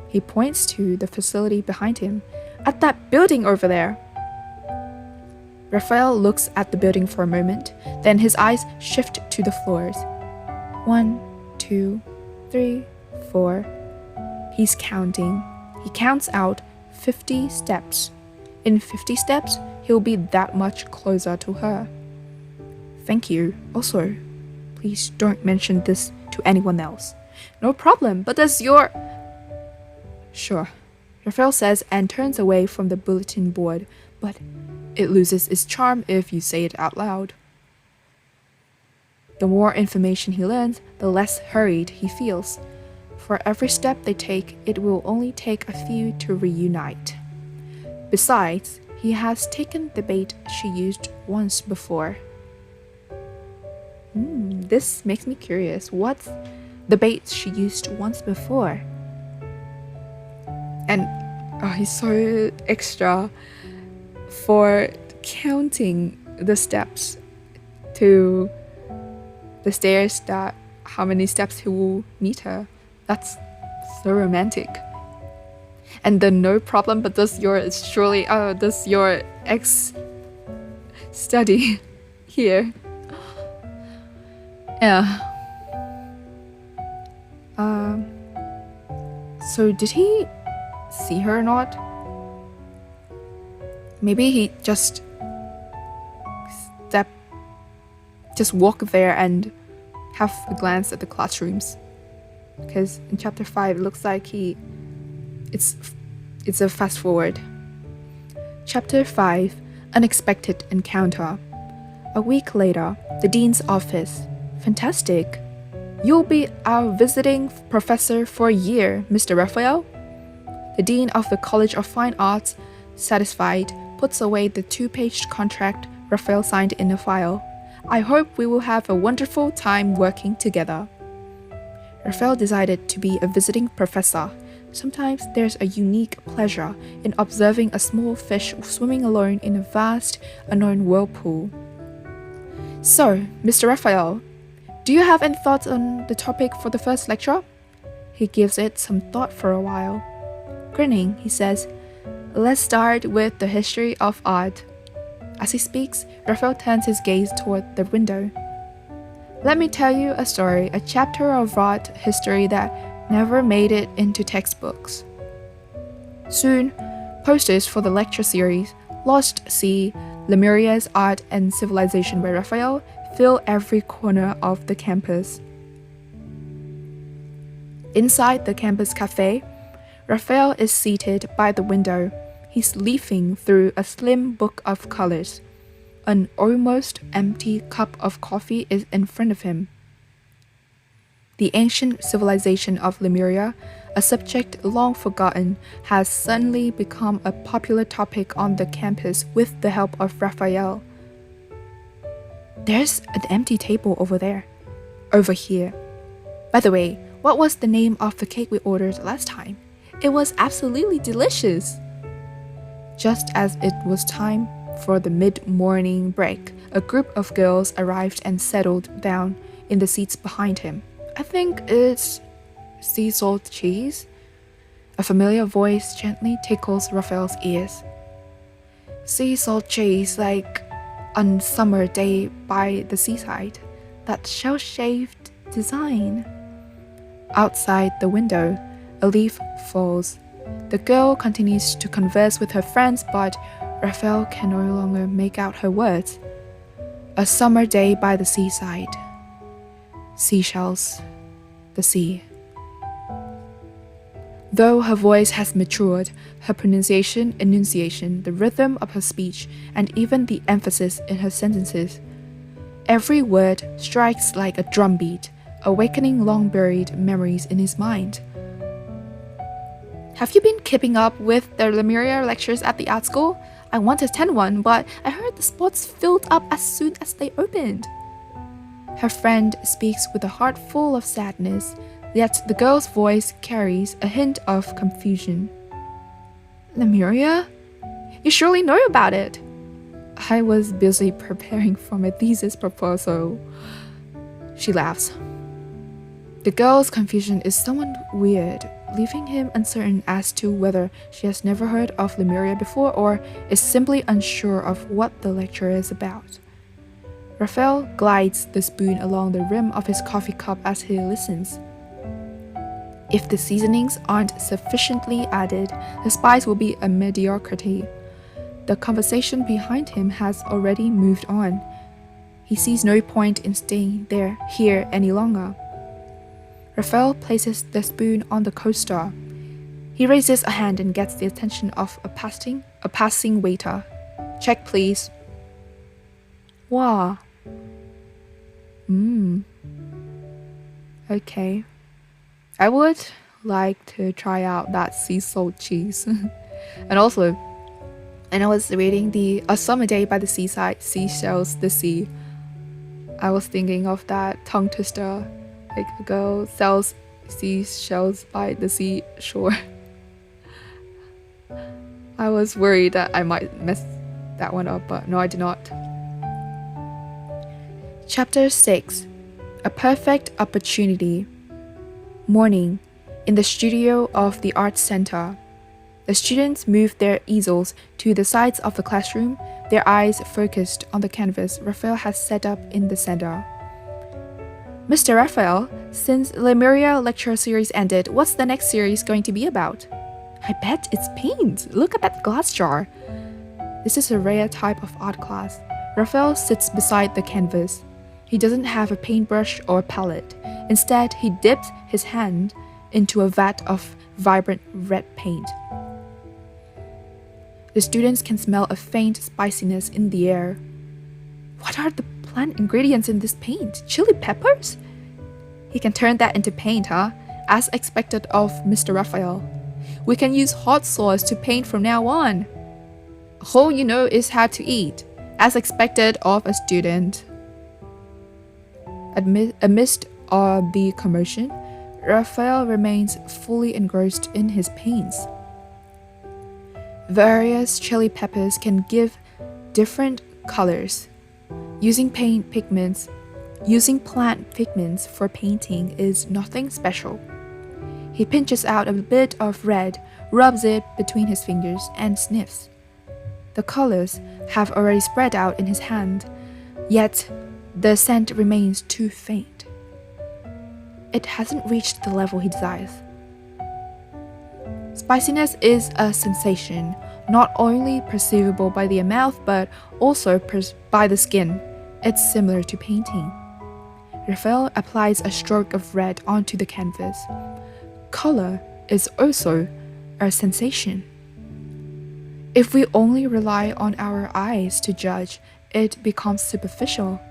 S1: He points to the facility behind him. At that building over there. Rafayel looks at the building for a moment, then his eyes shift to the floors. 1, 2, 3, 4. He's counting. He counts out 50 steps. In 50 steps, he'll be that much closer to her. Thank you. Also, please don't mention this to anyone else. No problem, but does your... Sure, Rafayel says and turns away from the bulletin board, but it loses its charm if you say it out loud. The more information he learns, the less hurried he feels. For every step they take, it will only take a few to reunite. Besides, he has taken the bait she used once before. This makes me curious. What's the bait she used once before? And he's so extra for counting the steps to the stairs that how many steps he will meet her. That's so romantic. And the no problem, but does your ex study here? Yeah. So did he see her or not? Maybe he just walk there and have a glance at the classrooms. Because in chapter 5 it looks like it's a fast forward. Chapter 5, Unexpected Encounter. A week later, the dean's office. Fantastic. You'll be our visiting professor for a year, Mr. Rafayel. The dean of the College of Fine Arts, satisfied, puts away the 2-page contract Rafayel signed in a file. I hope we will have a wonderful time working together. Rafayel decided to be a visiting professor. Sometimes there's a unique pleasure in observing a small fish swimming alone in a vast, unknown whirlpool. So, Mr. Rafayel, do you have any thoughts on the topic for the first lecture? He gives it some thought for a while. Grinning, he says, let's start with the history of art. As he speaks, Rafayel turns his gaze toward the window. Let me tell you a story, a chapter of art history that never made it into textbooks. Soon, posters for the lecture series, Lost Sea, Lemuria's Art and Civilization by Rafayel, fill every corner of the campus. Inside the campus cafe, Rafayel is seated by the window. He's leafing through a slim book of colors. An almost empty cup of coffee is in front of him. The ancient civilization of Lemuria, a subject long forgotten, has suddenly become a popular topic on the campus with the help of Rafayel. There's an empty table over there. Over here. By the way, what was the name of the cake we ordered last time? It was absolutely delicious. Just as it was time for the mid-morning break, a group of girls arrived and settled down in the seats behind him. I think it's sea salt cheese. A familiar voice gently tickles Rafayel's ears. Sea salt cheese, like on summer day by the seaside. That shell-shaped design. Outside the window, a leaf falls. The girl continues to converse with her friends, but Rafayel can no longer make out her words. A summer day by the seaside. Seashells. The sea. Though her voice has matured, her pronunciation, enunciation, the rhythm of her speech, and even the emphasis in her sentences, every word strikes like a drumbeat, awakening long-buried memories in his mind. Have you been keeping up with the Lemuria lectures at the art school? I want to attend one, but I heard the spots filled up as soon as they opened. Her friend speaks with a heart full of sadness, yet the girl's voice carries a hint of confusion. Lemuria? You surely know about it. I was busy preparing for my thesis proposal. She laughs. The girl's confusion is somewhat weird, leaving him uncertain as to whether she has never heard of Lemuria before or is simply unsure of what the lecture is about. Rafayel glides the spoon along the rim of his coffee cup as he listens. If the seasonings aren't sufficiently added, the spice will be a mediocrity. The conversation behind him has already moved on. He sees no point in staying here any longer. Rafayel places the spoon on the coaster. He raises a hand and gets the attention of a passing waiter. Check, please. Wow. Okay. I would like to try out that sea salt cheese. And also, and I was reading A Summer Day by the Seaside, Seashells, the Sea. I was thinking of that tongue twister, like a girl sells seashells by the seashore. I was worried that I might mess that one up, but no, I did not. Chapter 6. A perfect opportunity. Morning. In the studio of the Arts Center. The students move their easels to the sides of the classroom, their eyes focused on the canvas Rafayel has set up in the center. Mr. Rafayel, since Lemuria lecture series ended, what's the next series going to be about? I bet it's paint. Look at that glass jar. This is a rare type of art class. Rafayel sits beside the canvas. He doesn't have a paintbrush or a palette. Instead, he dips his hand into a vat of vibrant red paint. The students can smell a faint spiciness in the air. What are the plant ingredients in this paint? Chili peppers? He can turn that into paint, huh? As expected of Mr. Rafayel. We can use hot sauce to paint from now on. All you know is how to eat, as expected of a student. Amidst the commotion, Rafayel remains fully engrossed in his paints. Various chili peppers can give different colors. Using plant pigments for painting is nothing special. He pinches out a bit of red, rubs it between his fingers, and sniffs. The colors have already spread out in his hand, yet the scent remains too faint. It hasn't reached the level he desires. Spiciness is a sensation, not only perceivable by the mouth but also by the skin. It's similar to painting. Rafayel applies a stroke of red onto the canvas. Color is also a sensation. If we only rely on our eyes to judge, it becomes superficial.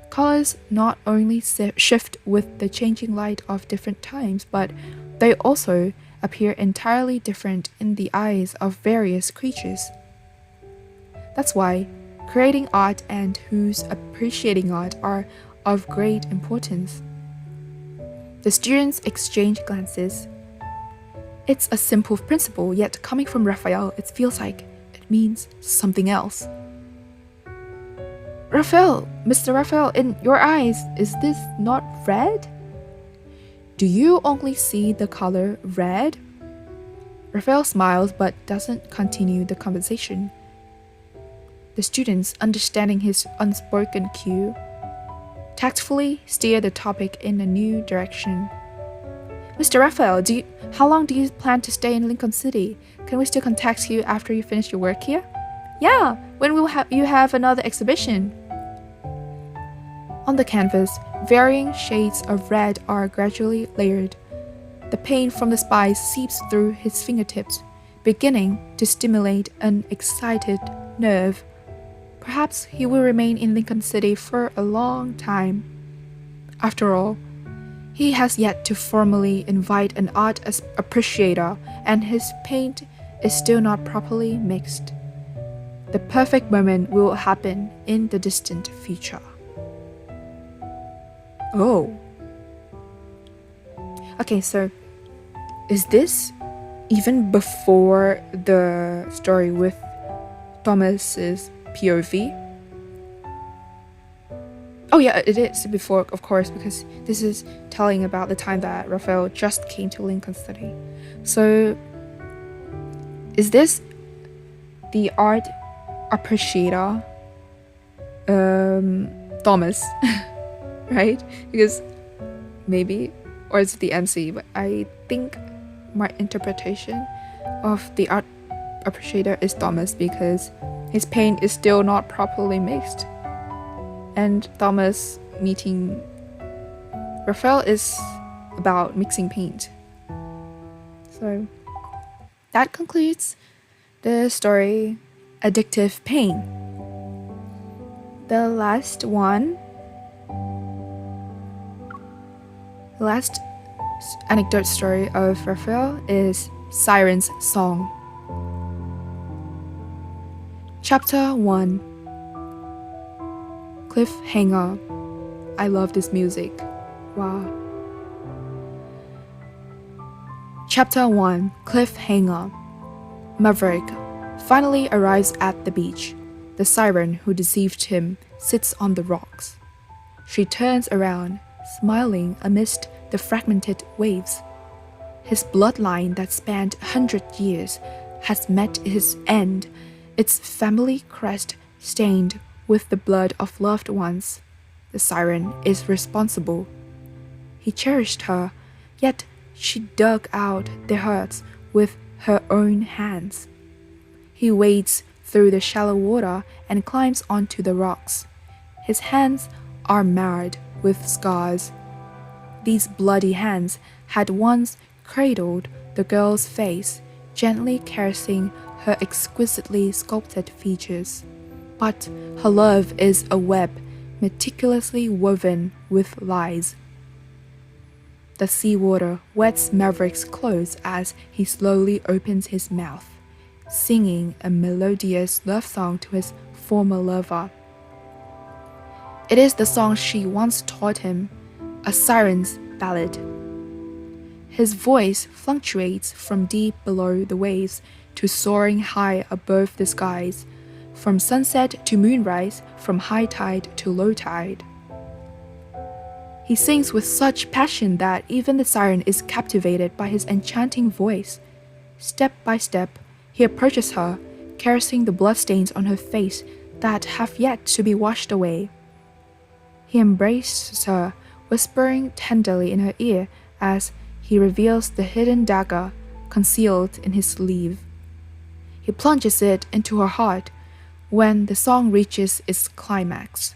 S1: Colors not only shift with the changing light of different times, but they also appear entirely different in the eyes of various creatures. That's why creating art and who's appreciating art are of great importance. The students exchange glances. It's a simple principle, yet coming from Rafayel, it feels like it means something else. Rafayel, Mr. Rafayel, in your eyes, is this not red? Do you only see the color red? Rafayel smiles but doesn't continue the conversation. The students, understanding his unspoken cue, tactfully steer the topic in a new direction. Mr. Rafayel, how long do you plan to stay in Lincoln City? Can we still contact you after you finish your work here? Yeah, when will you have another exhibition? On the canvas, varying shades of red are gradually layered. The paint from the spice seeps through his fingertips, beginning to stimulate an excited nerve. Perhaps he will remain in Lincoln City for a long time. After all, he has yet to formally invite an art appreciator, and his paint is still not properly mixed. The perfect moment will happen in the distant future. Oh. Okay, so is this even before the story with Thomas's POV? Oh yeah, it is before, of course, because this is telling about the time that Rafayel just came to Lincoln City. So is this the art appreciator, Thomas, right? Because maybe, or it's the MC, but I think my interpretation of the art appreciator is Thomas, because his paint is still not properly mixed. And Thomas meeting Rafayel is about mixing paint. So that concludes the story Addictive Pain. The last anecdote story of Rafayel is Siren's Song. Chapter 1. Cliffhanger. I love this music. Wow. Chapter 1. Cliffhanger. Maverick finally arrives at the beach. The siren who deceived him sits on the rocks. She turns around, smiling amidst the fragmented waves. His bloodline that spanned 100 years has met its end, its family crest stained with the blood of loved ones. The siren is responsible. He cherished her, yet she dug out their hearts with her own hands. He wades through the shallow water and climbs onto the rocks. His hands are marred with scars. These bloody hands had once cradled the girl's face, gently caressing her exquisitely sculpted features. But her love is a web meticulously woven with lies. The seawater wets Maverick's clothes as he slowly opens his mouth, singing a melodious love song to his former lover. It is the song she once taught him, a siren's ballad. His voice fluctuates from deep below the waves to soaring high above the skies, from sunset to moonrise, from high tide to low tide. He sings with such passion that even the siren is captivated by his enchanting voice. Step by step, he approaches her, caressing the bloodstains on her face that have yet to be washed away. He embraces her, whispering tenderly in her ear as he reveals the hidden dagger concealed in his sleeve. He plunges it into her heart when the song reaches its climax.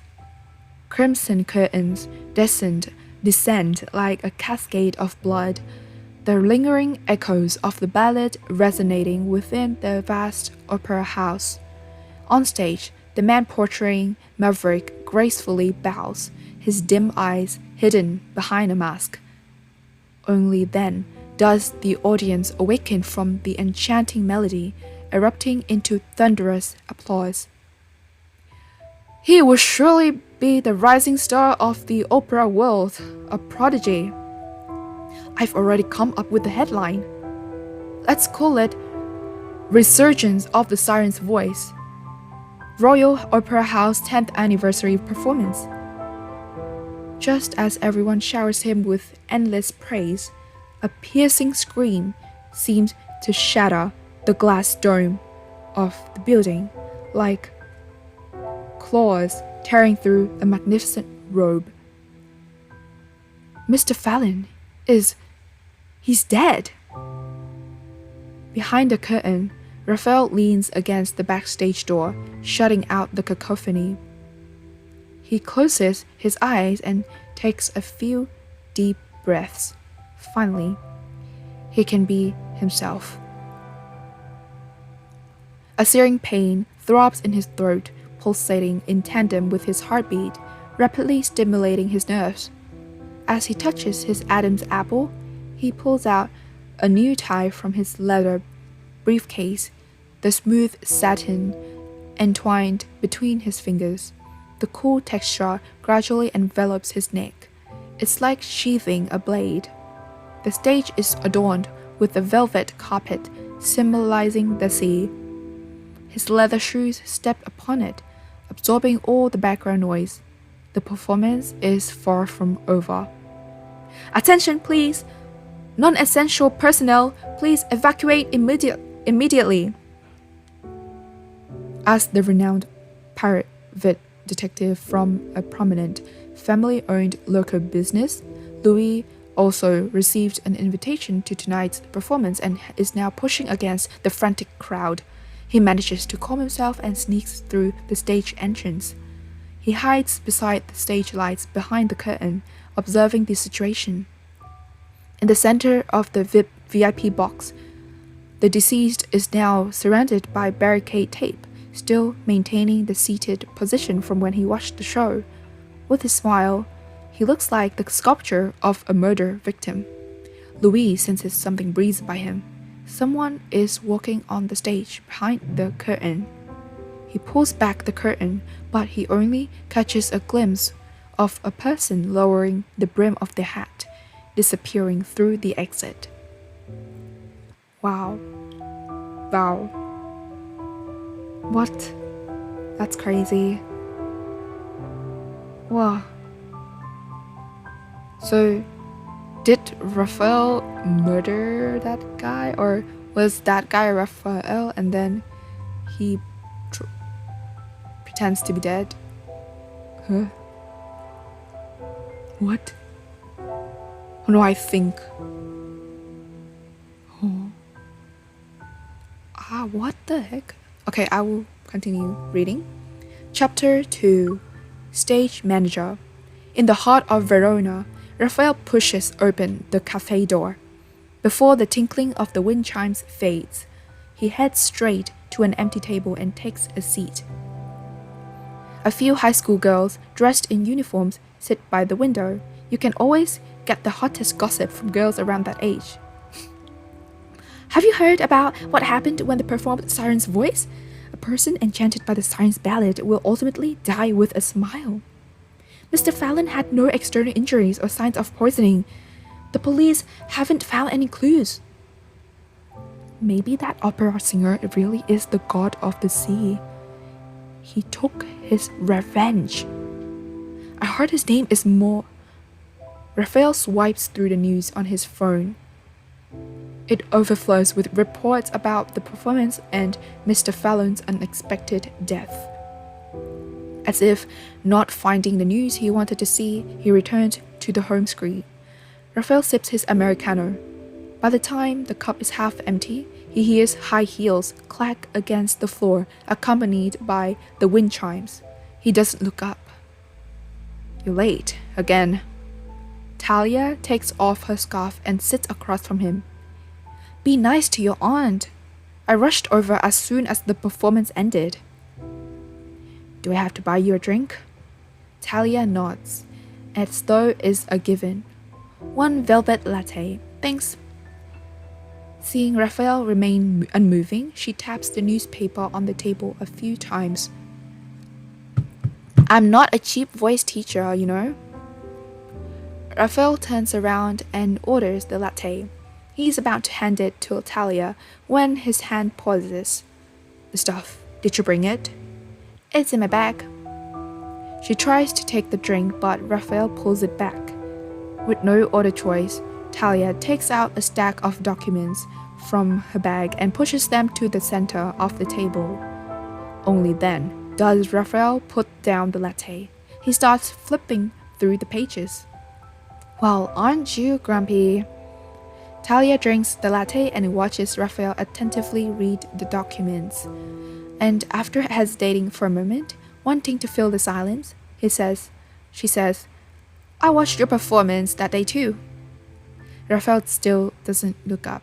S1: Crimson curtains descend like a cascade of blood, the lingering echoes of the ballad resonating within the vast opera house. On stage, the man portraying Maverick gracefully bows, his dim eyes hidden behind a mask. Only then does the audience awaken from the enchanting melody, erupting into thunderous applause. He will surely be the rising star of the opera world, a prodigy. I've already come up with the headline. Let's call it Resurgence of the Siren's Voice, Royal Opera House 10th Anniversary Performance. Just as everyone showers him with endless praise, a piercing scream seemed to shatter the glass dome of the building, like claws tearing through a magnificent robe. Mr. Aphelyen he's dead. Behind the curtain, Rafayel leans against the backstage door, shutting out the cacophony. He closes his eyes and takes a few deep breaths. Finally, he can be himself. A searing pain throbs in his throat, pulsating in tandem with his heartbeat, rapidly stimulating his nerves. As he touches his Adam's apple, he pulls out a new tie from his leather briefcase, the smooth satin entwined between his fingers. The cool texture gradually envelops his neck. It's like sheathing a blade. The stage is adorned with a velvet carpet symbolizing the sea. His leather shoes step upon it, absorbing all the background noise. The performance is far from over. Attention, please! Non-essential personnel, please evacuate immediately. As the renowned private detective from a prominent family-owned local business, Louis also received an invitation to tonight's performance and is now pushing against the frantic crowd. He manages to calm himself and sneaks through the stage entrance. He hides beside the stage lights behind the curtain, observing the situation. In the center of the VIP box, the deceased is now surrounded by barricade tape, still maintaining the seated position from when he watched the show. With his smile, he looks like the sculpture of a murder victim. Louis senses something breathes by him. Someone is walking on the stage behind the curtain. He pulls back the curtain, but he only catches a glimpse of a person lowering the brim of their hat, disappearing through the exit. Wow. What? That's crazy. Wow. So, did Raphael murder that guy, or was that guy Raphael and then he pretends to be dead? Huh? What? Oh no, I think. Oh. What the heck? Okay, I will continue reading. Chapter 2. Stage Manager. In the heart of Verona, Raphael pushes open the cafe door. Before the tinkling of the wind chimes fades, he heads straight to an empty table and takes a seat. A few high school girls dressed in uniforms sit by the window. You can always get the hottest gossip from girls around that age. Have you heard about what happened when they performed Siren's voice? A person enchanted by the Siren's ballad will ultimately die with a smile. Mr. Fallon had no external injuries or signs of poisoning. The police haven't found any clues. Maybe that opera singer really is the god of the sea. He took his revenge. I heard his name is more. Raphael swipes through the news on his phone. It overflows with reports about the performance and Mr. Fallon's unexpected death. As if not finding the news he wanted to see, he returned to the home screen. Raphael sips his Americano. By the time the cup is half empty, he hears high heels clack against the floor, accompanied by the wind chimes. He doesn't look up. You're late, again. Talia takes off her scarf and sits across from him. Be nice to your aunt. I rushed over as soon as the performance ended. Do I have to buy you a drink? Talia nods, as though it's a given. One velvet latte, thanks. Seeing Raphael remain unmoving, she taps the newspaper on the table a few times. I'm not a cheap voice teacher, you know. Raphael turns around and orders the latte. He's about to hand it to Talia when his hand pauses. The stuff, did you bring it? It's in my bag. She tries to take the drink, but Raphael pulls it back. With no other choice, Talia takes out a stack of documents from her bag and pushes them to the center of the table. Only then does Raphael put down the latte. He starts flipping through the pages. Well, aren't you grumpy? Talia drinks the latte and watches Raphael attentively read the documents. And after hesitating for a moment, wanting to fill the silence, she says, I watched your performance that day too. Raphael still doesn't look up.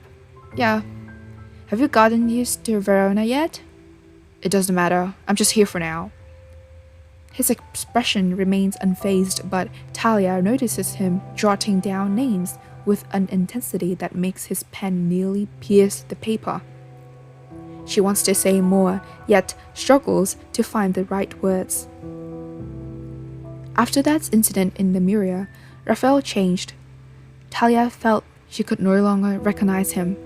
S1: Yeah. Have you gotten used to Verona yet? It doesn't matter. I'm just here for now. His expression remains unfazed, but Talia notices him jotting down names with an intensity that makes his pen nearly pierce the paper. She wants to say more, yet struggles to find the right words. After that incident in the mirror, Raphael changed. Talia felt she could no longer recognize him.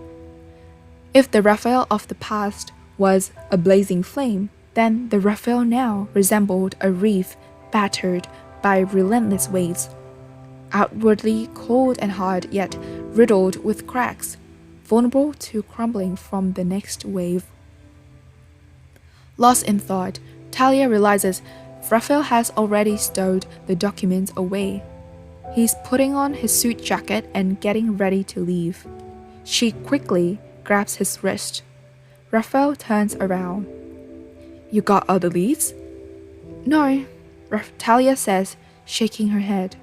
S1: If the Raphael of the past was a blazing flame, then the Raphael now resembled a reef battered by relentless waves. Outwardly cold and hard, yet riddled with cracks, vulnerable to crumbling from the next wave. Lost in thought, Talia realizes Raphael has already stowed the documents away. He's putting on his suit jacket and getting ready to leave. She quickly grabs his wrist. Raphael turns around. You got other leads? No, Talia says, shaking her head.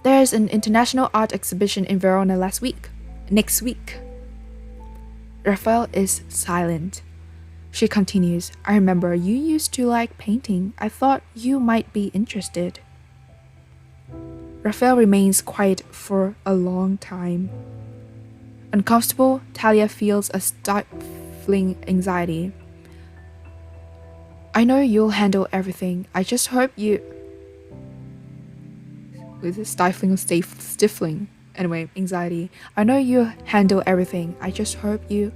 S1: There's an international art exhibition in Verona next week. Raphael is silent. She continues, I remember you used to like painting. I thought you might be interested. Raphael remains quiet for a long time. Uncomfortable, Talia feels a stifling anxiety. I know you'll handle everything. I just hope you... Is it stifling or stifling? Anyway, anxiety. I know you handle everything. I just hope you...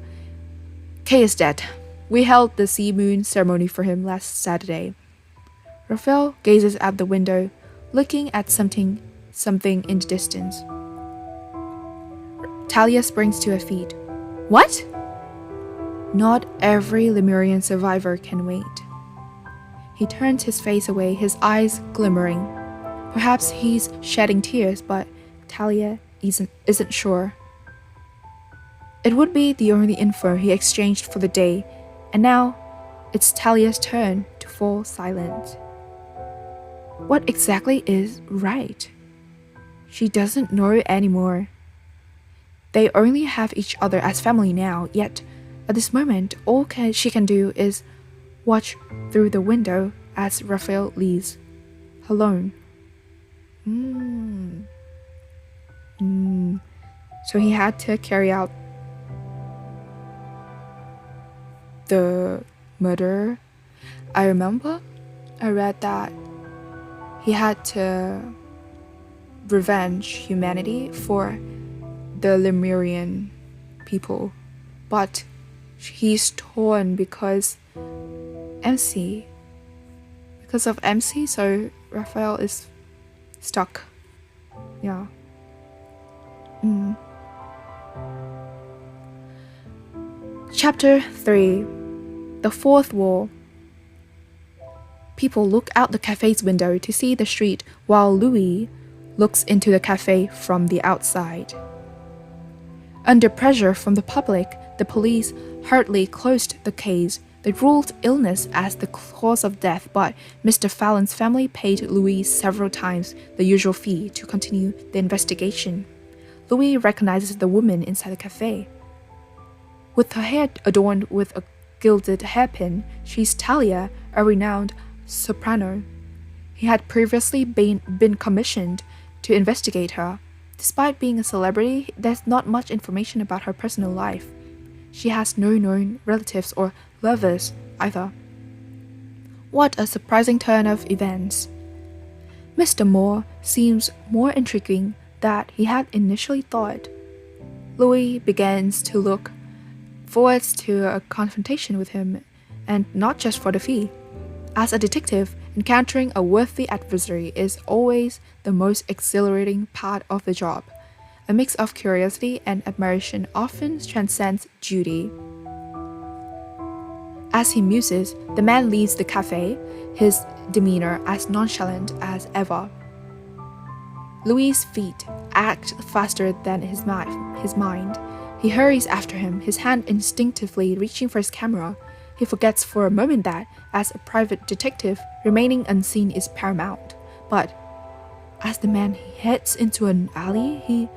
S1: Kay is dead. We held the sea moon ceremony for him last Saturday. Raphael gazes at the window, looking at something something in the distance. Talia springs to her feet. What? Not every Lemurian survivor can wait. He turns his face away, his eyes glimmering. Perhaps he's shedding tears, but Talia isn't sure. It would be the only info he exchanged for the day, and now it's Talia's turn to fall silent. What exactly is right? She doesn't know anymore. They only have each other as family now, yet at this moment, all she can do is watch through the window as Rafayel leaves, alone. So he had to carry out the murder. I remember I read that he had to revenge humanity for the Lemurian people, but he's torn because of MC, so Rafayel is stuck. Yeah. Chapter 3. The Fourth Wall. People look out the cafe's window to see the street while Louis looks into the cafe from the outside. Under pressure from the public, the police hurriedly closed the case. They ruled illness as the cause of death, but Mr. Fallon's family paid Louis several times the usual fee to continue the investigation. Louis recognizes the woman inside the cafe. With her hair adorned with a gilded hairpin, she's Talia, a renowned soprano. He had previously been commissioned to investigate her. Despite being a celebrity, there's not much information about her personal life. She has no known relatives or lovers either. What a surprising turn of events. Mr. Moore seems more intriguing than he had initially thought. Louis begins to look forward to a confrontation with him, and not just for the fee. As a detective, encountering a worthy adversary is always the most exhilarating part of the job. A mix of curiosity and admiration often transcends duty. As he muses, the man leaves the cafe, his demeanor as nonchalant as ever. Louis' feet act faster than his mind. He hurries after him, his hand instinctively reaching for his camera. He forgets for a moment that, as a private detective, remaining unseen is paramount. But as the man heads into an alley, he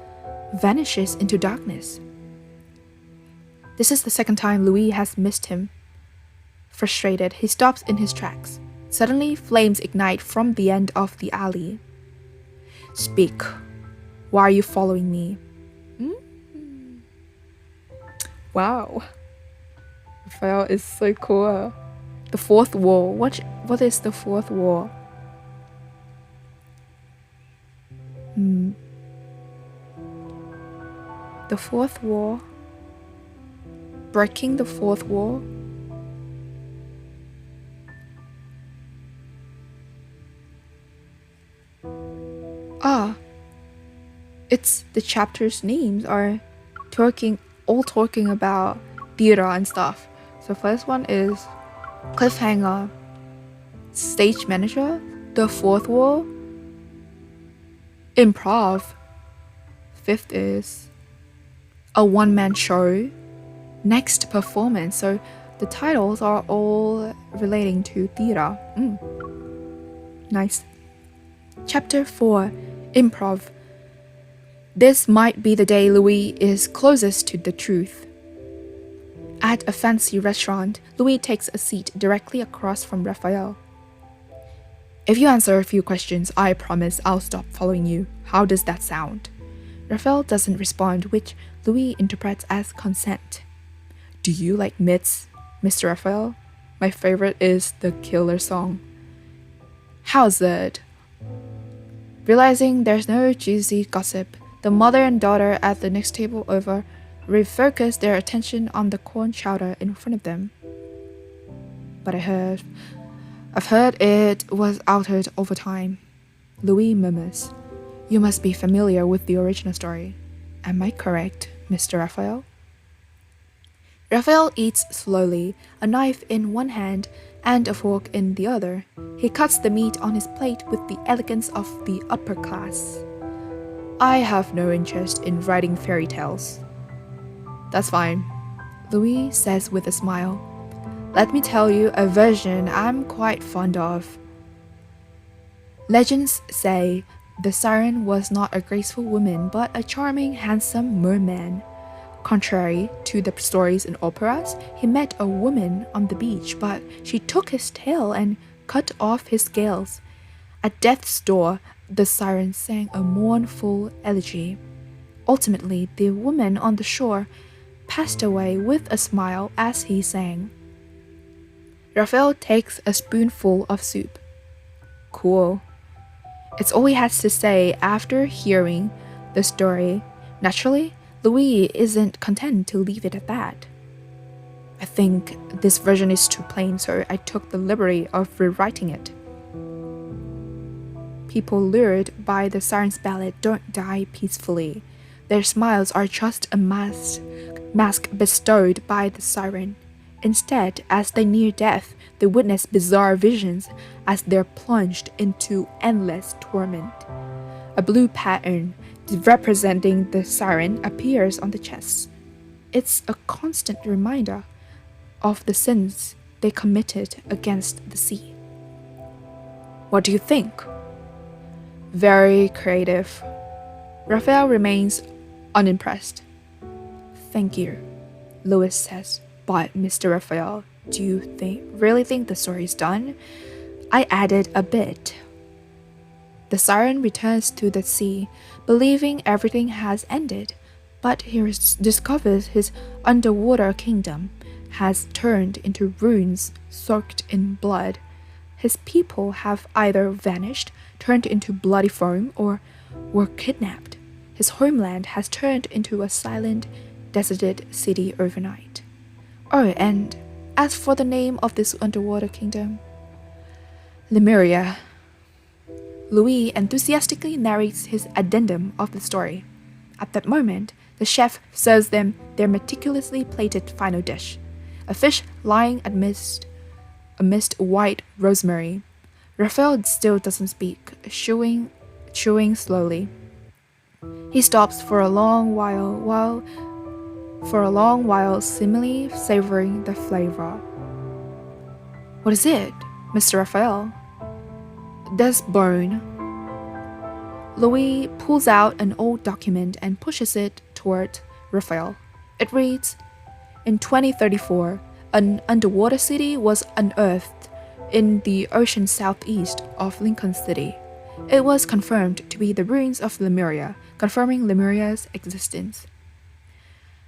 S1: vanishes into darkness. This is the second time Louis has missed him. Frustrated, he stops in his tracks. Suddenly, flames ignite from the end of the alley. Speak. Why are you following me? Wow. Rafayel is so cool. The fourth wall. What is the fourth wall? The fourth wall. Breaking the fourth wall. It's the chapters' names are all talking about theater and stuff. So first one is cliffhanger, stage manager, the fourth wall, improv. Fifth is a one-man show, next performance. So the titles are all relating to theater. Nice. Chapter 4, improv. This might be the day Louis is closest to the truth. At a fancy restaurant, Louis takes a seat directly across from Rafayel. If you answer a few questions, I promise I'll stop following you. How does that sound? Rafayel doesn't respond, which Louis interprets as consent. Do you like myths, Mr. Rafayel? My favorite is the Killer song. How's it? Realizing there's no juicy gossip, the mother and daughter at the next table over refocus their attention on the corn chowder in front of them. But I've heard it was altered over time. Louis murmurs. You must be familiar with the original story. Am I correct, Mr. Raphael? Raphael eats slowly, a knife in one hand and a fork in the other. He cuts the meat on his plate with the elegance of the upper class. I have no interest in writing fairy tales. That's fine, Louis says with a smile. Let me tell you a version I'm quite fond of. Legends say the siren was not a graceful woman but a charming, handsome merman. Contrary to the stories in operas, he met a woman on the beach, but she took his tail and cut off his scales. At death's door, the siren sang a mournful elegy. Ultimately, the woman on the shore passed away with a smile as he sang. Raphael takes a spoonful of soup. Cool. It's all he has to say after hearing the story. Naturally, Louis isn't content to leave it at that. I think this version is too plain, so I took the liberty of rewriting it. People lured by the siren's ballad don't die peacefully. Their smiles are just a mask bestowed by the siren. Instead, as they near death, they witness bizarre visions as they're plunged into endless torment. A blue pattern representing the siren appears on the chest. It's a constant reminder of the sins they committed against the sea. What do you think? Very creative. Raphael remains unimpressed. Thank you, Louis says. But, Mr. Raphael, do you really think the story's done? I added a bit. The siren returns to the sea, believing everything has ended, but he discovers his underwater kingdom has turned into ruins soaked in blood. His people have either vanished, turned into bloody foam, or were kidnapped. His homeland has turned into a silent, deserted city overnight. Oh, and as for the name of this underwater kingdom, Lemuria. Louis enthusiastically narrates his addendum of the story. At that moment, the chef serves them their meticulously plated final dish, a fish lying amidst white rosemary. Raphael still doesn't speak, chewing slowly. He stops for a long while seemingly savoring the flavor. What is it, Mr. Raphael? There's bone. Louis pulls out an old document and pushes it toward Raphael. It reads, in 2034, an underwater city was unearthed in the ocean southeast of Lincoln City. It was confirmed to be the ruins of Lemuria, confirming Lemuria's existence.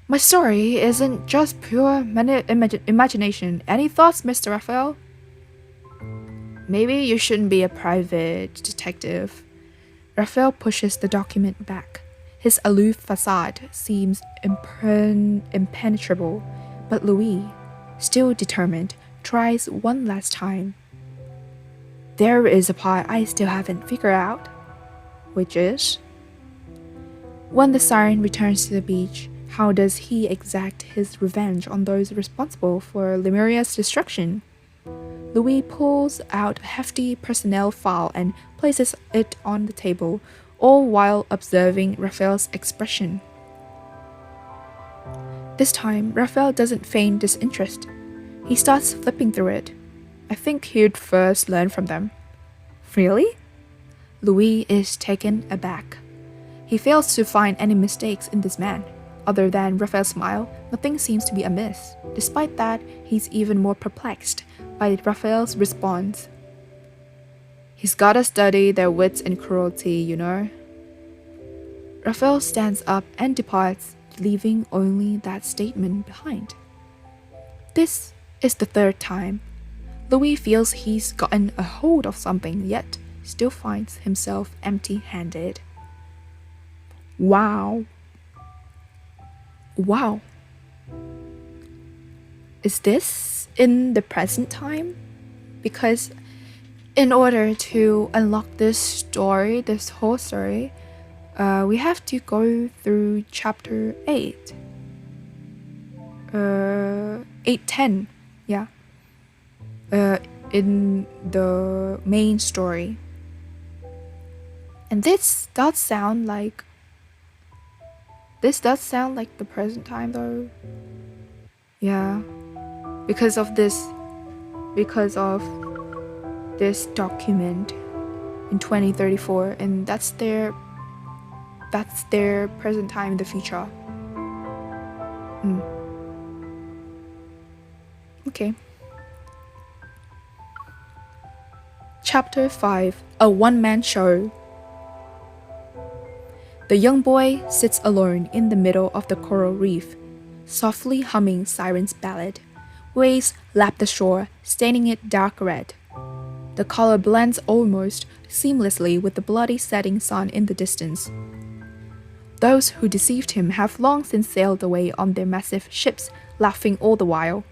S1: My story isn't just pure imagination. Any thoughts, Mr. Raphael? Maybe you shouldn't be a private detective. Raphael pushes the document back. His aloof facade seems impenetrable, but Louis, still determined, tries one last time. There is a part I still haven't figured out, which is, when the siren returns to the beach, how does he exact his revenge on those responsible for Lemuria's destruction? Louis pulls out a hefty personnel file and places it on the table, all while observing Raphael's expression. This time, Raphael doesn't feign disinterest. He starts flipping through it. I think he'd first learn from them. Really? Louis is taken aback. He fails to find any mistakes in this man. Other than Raphael's smile, nothing seems to be amiss. Despite that, he's even more perplexed by Raphael's response. He's gotta study their wits and cruelty, you know. Raphael stands up and departs, leaving only that statement behind. This is the third time. Louis feels he's gotten a hold of something, yet still finds himself empty-handed. Wow. Is this in the present time? Because in order to unlock this whole story, We have to go through chapter 8. 8:10, yeah. In the main story. And this does sound like the present time though. Yeah. Because of this document in 2034, and that's their present time in the future. Okay. Chapter 5, A One-Man Show. The young boy sits alone in the middle of the coral reef, softly humming Siren's ballad. Waves lap the shore, staining it dark red. The color blends almost seamlessly with the bloody setting sun in the distance. Those who deceived him have long since sailed away on their massive ships, laughing all the while.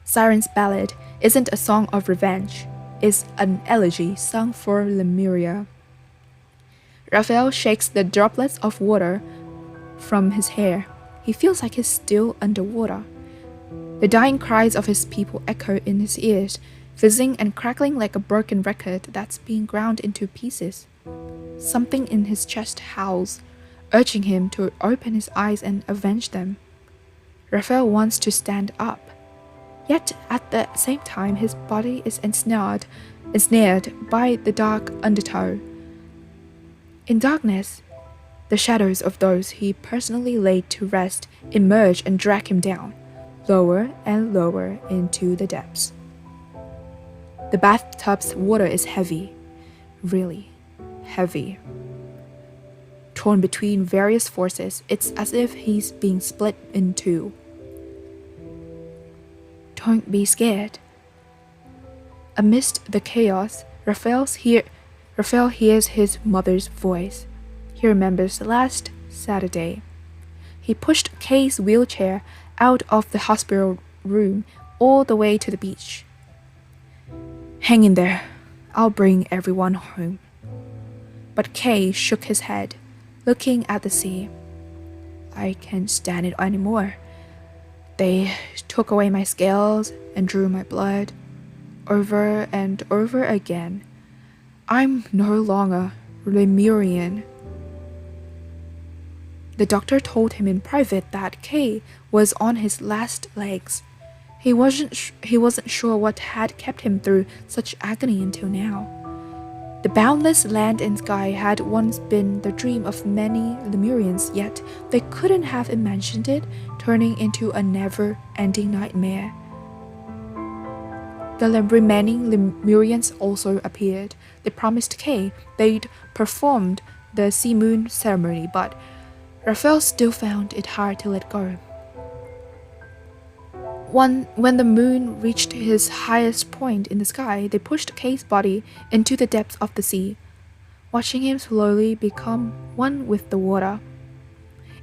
S1: Siren's ballad isn't a song of revenge, it's an elegy sung for Lemuria. Rafayel shakes the droplets of water from his hair. He feels like he's still underwater. The dying cries of his people echo in his ears, fizzing and crackling like a broken record that's being ground into pieces. Something in his chest howls, urging him to open his eyes and avenge them. Rafayel wants to stand up, yet at the same time his body is ensnared by the dark undertow. In darkness, the shadows of those he personally laid to rest emerge and drag him down, lower and lower into the depths. The bathtub's water is heavy, really heavy. Torn between various forces, it's as if he's being split in two. Don't be scared. Amidst the chaos, Rafayel hears his mother's voice. He remembers last Saturday. He pushed Kay's wheelchair out of the hospital room all the way to the beach. Hang in there. I'll bring everyone home. But Kay shook his head, looking at the sea. I can't stand it anymore. They took away my scales and drew my blood over and over again. I'm no longer Lemurian. The doctor told him in private that Kay was on his last legs. He wasn't sure what had kept him through such agony until now. The boundless land and sky had once been the dream of many Lemurians, yet they couldn't have imagined it turning into a never-ending nightmare. The remaining Lemurians also appeared. They promised Kay they'd performed the sea moon ceremony, but Rafayel still found it hard to let go. When the moon reached his highest point in the sky, they pushed Kay's body into the depths of the sea, watching him slowly become one with the water.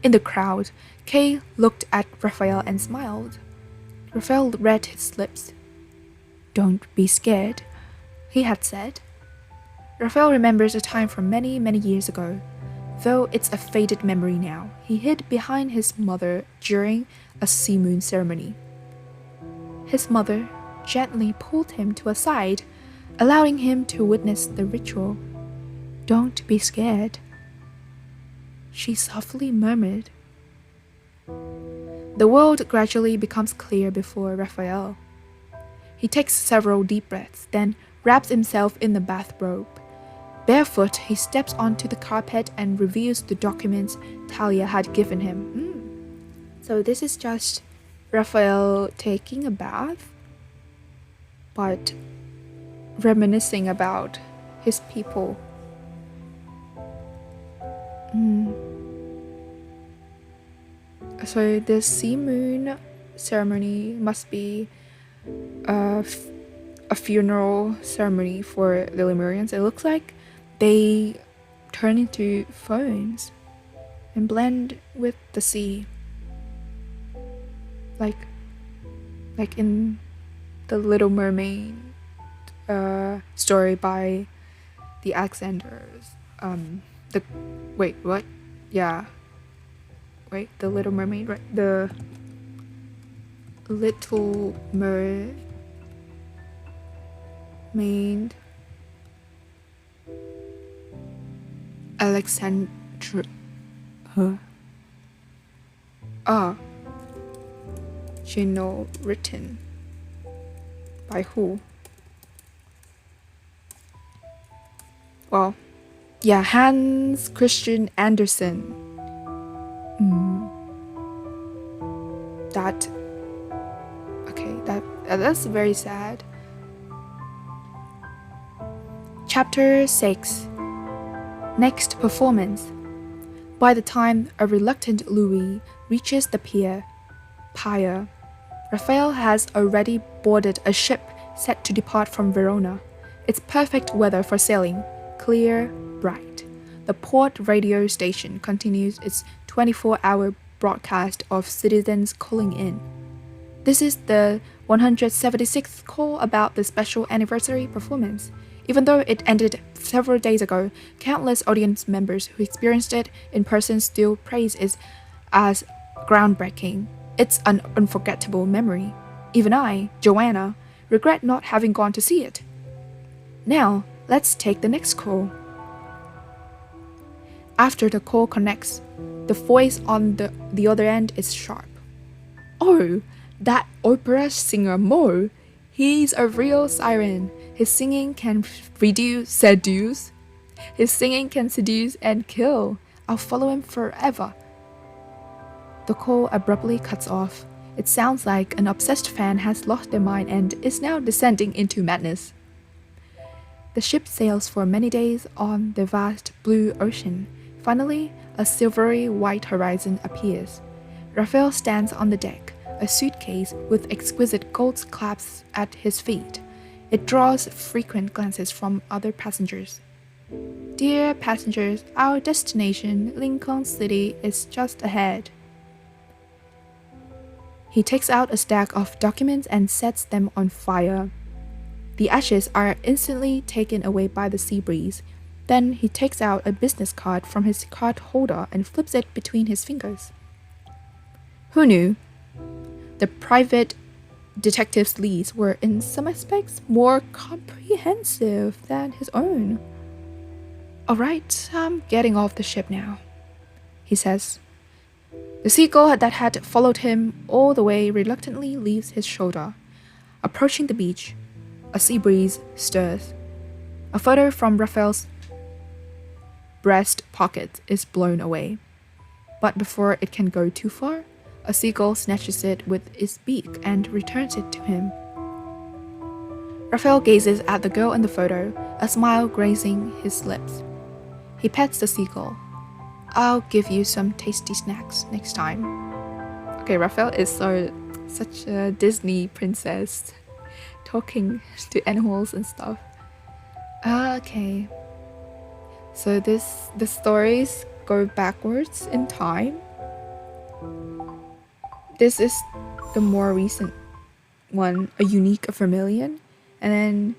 S1: In the crowd, Kay looked at Rafayel and smiled. Rafayel read his lips. Don't be scared, he had said. Rafayel remembers a time from many, many years ago. Though it's a faded memory now, he hid behind his mother during a sea moon ceremony. His mother gently pulled him to a side, allowing him to witness the ritual. Don't be scared, she softly murmured. The world gradually becomes clear before Rafayel. He takes several deep breaths, then wraps himself in the bathrobe. Barefoot, he steps onto the carpet and reviews the documents Talia had given him. So this is just Rafayel taking a bath, but reminiscing about his people. So this sea moon ceremony must be a funeral ceremony for the Lemurians. It looks like they turn into phones and blend with the sea. Like in the Little Mermaid story by the Alexanders. The wait, what? Yeah. Wait, the Little Mermaid, right? The Little Mermaid Alexandra. Huh? Ah. Journal written by who? Well, yeah, Hans Christian Andersen. That's very sad. Chapter 6. Next performance. By the time a reluctant Louis reaches the pier, Raphael has already boarded a ship set to depart from Verona. It's perfect weather for sailing, clear, bright. The port radio station continues its 24-hour broadcast of citizens calling in. This is the 176th call about the special anniversary performance. Even though it ended several days ago, countless audience members who experienced it in person still praise it as groundbreaking. It's an unforgettable memory. Even I, Joanna, regret not having gone to see it. Now, let's take the next call. After the call connects, the voice on the other end is sharp. Oh, that opera singer Mo, he's a real siren. His singing can seduce. His singing can seduce and kill. I'll follow him forever. The call abruptly cuts off. It sounds like an obsessed fan has lost their mind and is now descending into madness. The ship sails for many days on the vast blue ocean. Finally, a silvery white horizon appears. Raphael stands on the deck, a suitcase with exquisite gold clasps at his feet. It draws frequent glances from other passengers. Dear passengers, our destination, Lincoln City, is just ahead. He takes out a stack of documents and sets them on fire. The ashes are instantly taken away by the sea breeze. Then he takes out a business card from his card holder and flips it between his fingers. Who knew? The private detective's leads were in some aspects more comprehensive than his own. All right, I'm getting off the ship now, he says. The seagull that had followed him all the way reluctantly leaves his shoulder. Approaching the beach, a sea breeze stirs. A photo from Raphael's breast pocket is blown away. But before it can go too far, a seagull snatches it with its beak and returns it to him. Raphael gazes at the girl in the photo, a smile grazing his lips. He pets the seagull. I'll give you some tasty snacks next time. Okay, Raphael is such a Disney princess, talking to animals and stuff. Okay. So the stories go backwards in time. This is the more recent one, a unique Aphelyen, and then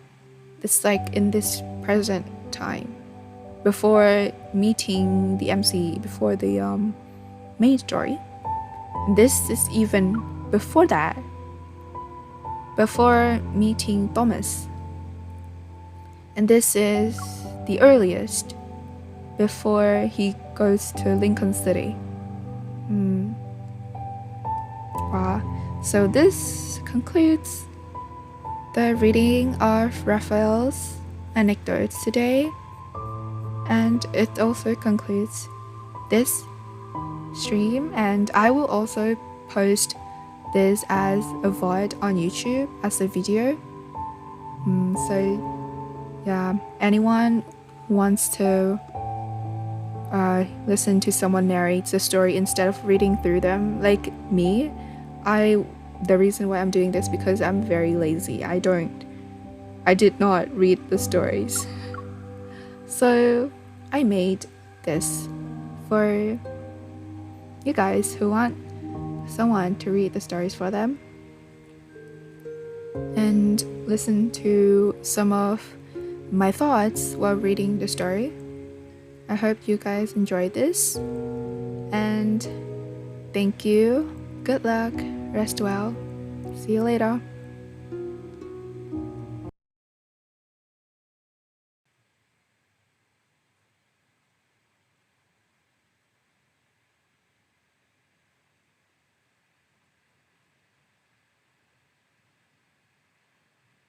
S1: it's like in this present time, before meeting the MC, before the main story. This is even before that, before meeting Thomas. And this is the earliest, before he goes to Lincoln City. Wow. So this concludes the reading of Raphael's Anecdotes today, and it also concludes this stream, and I will also post this as a VOD on YouTube as a video. So yeah, anyone who wants to listen to someone narrate the story instead of reading through them, like me, the reason why I'm doing this because I'm very lazy. I did not read the stories. So I made this for you guys who want someone to read the stories for them and listen to some of my thoughts while reading the story. I hope you guys enjoyed this. And thank you. Good luck. Rest well. See you later.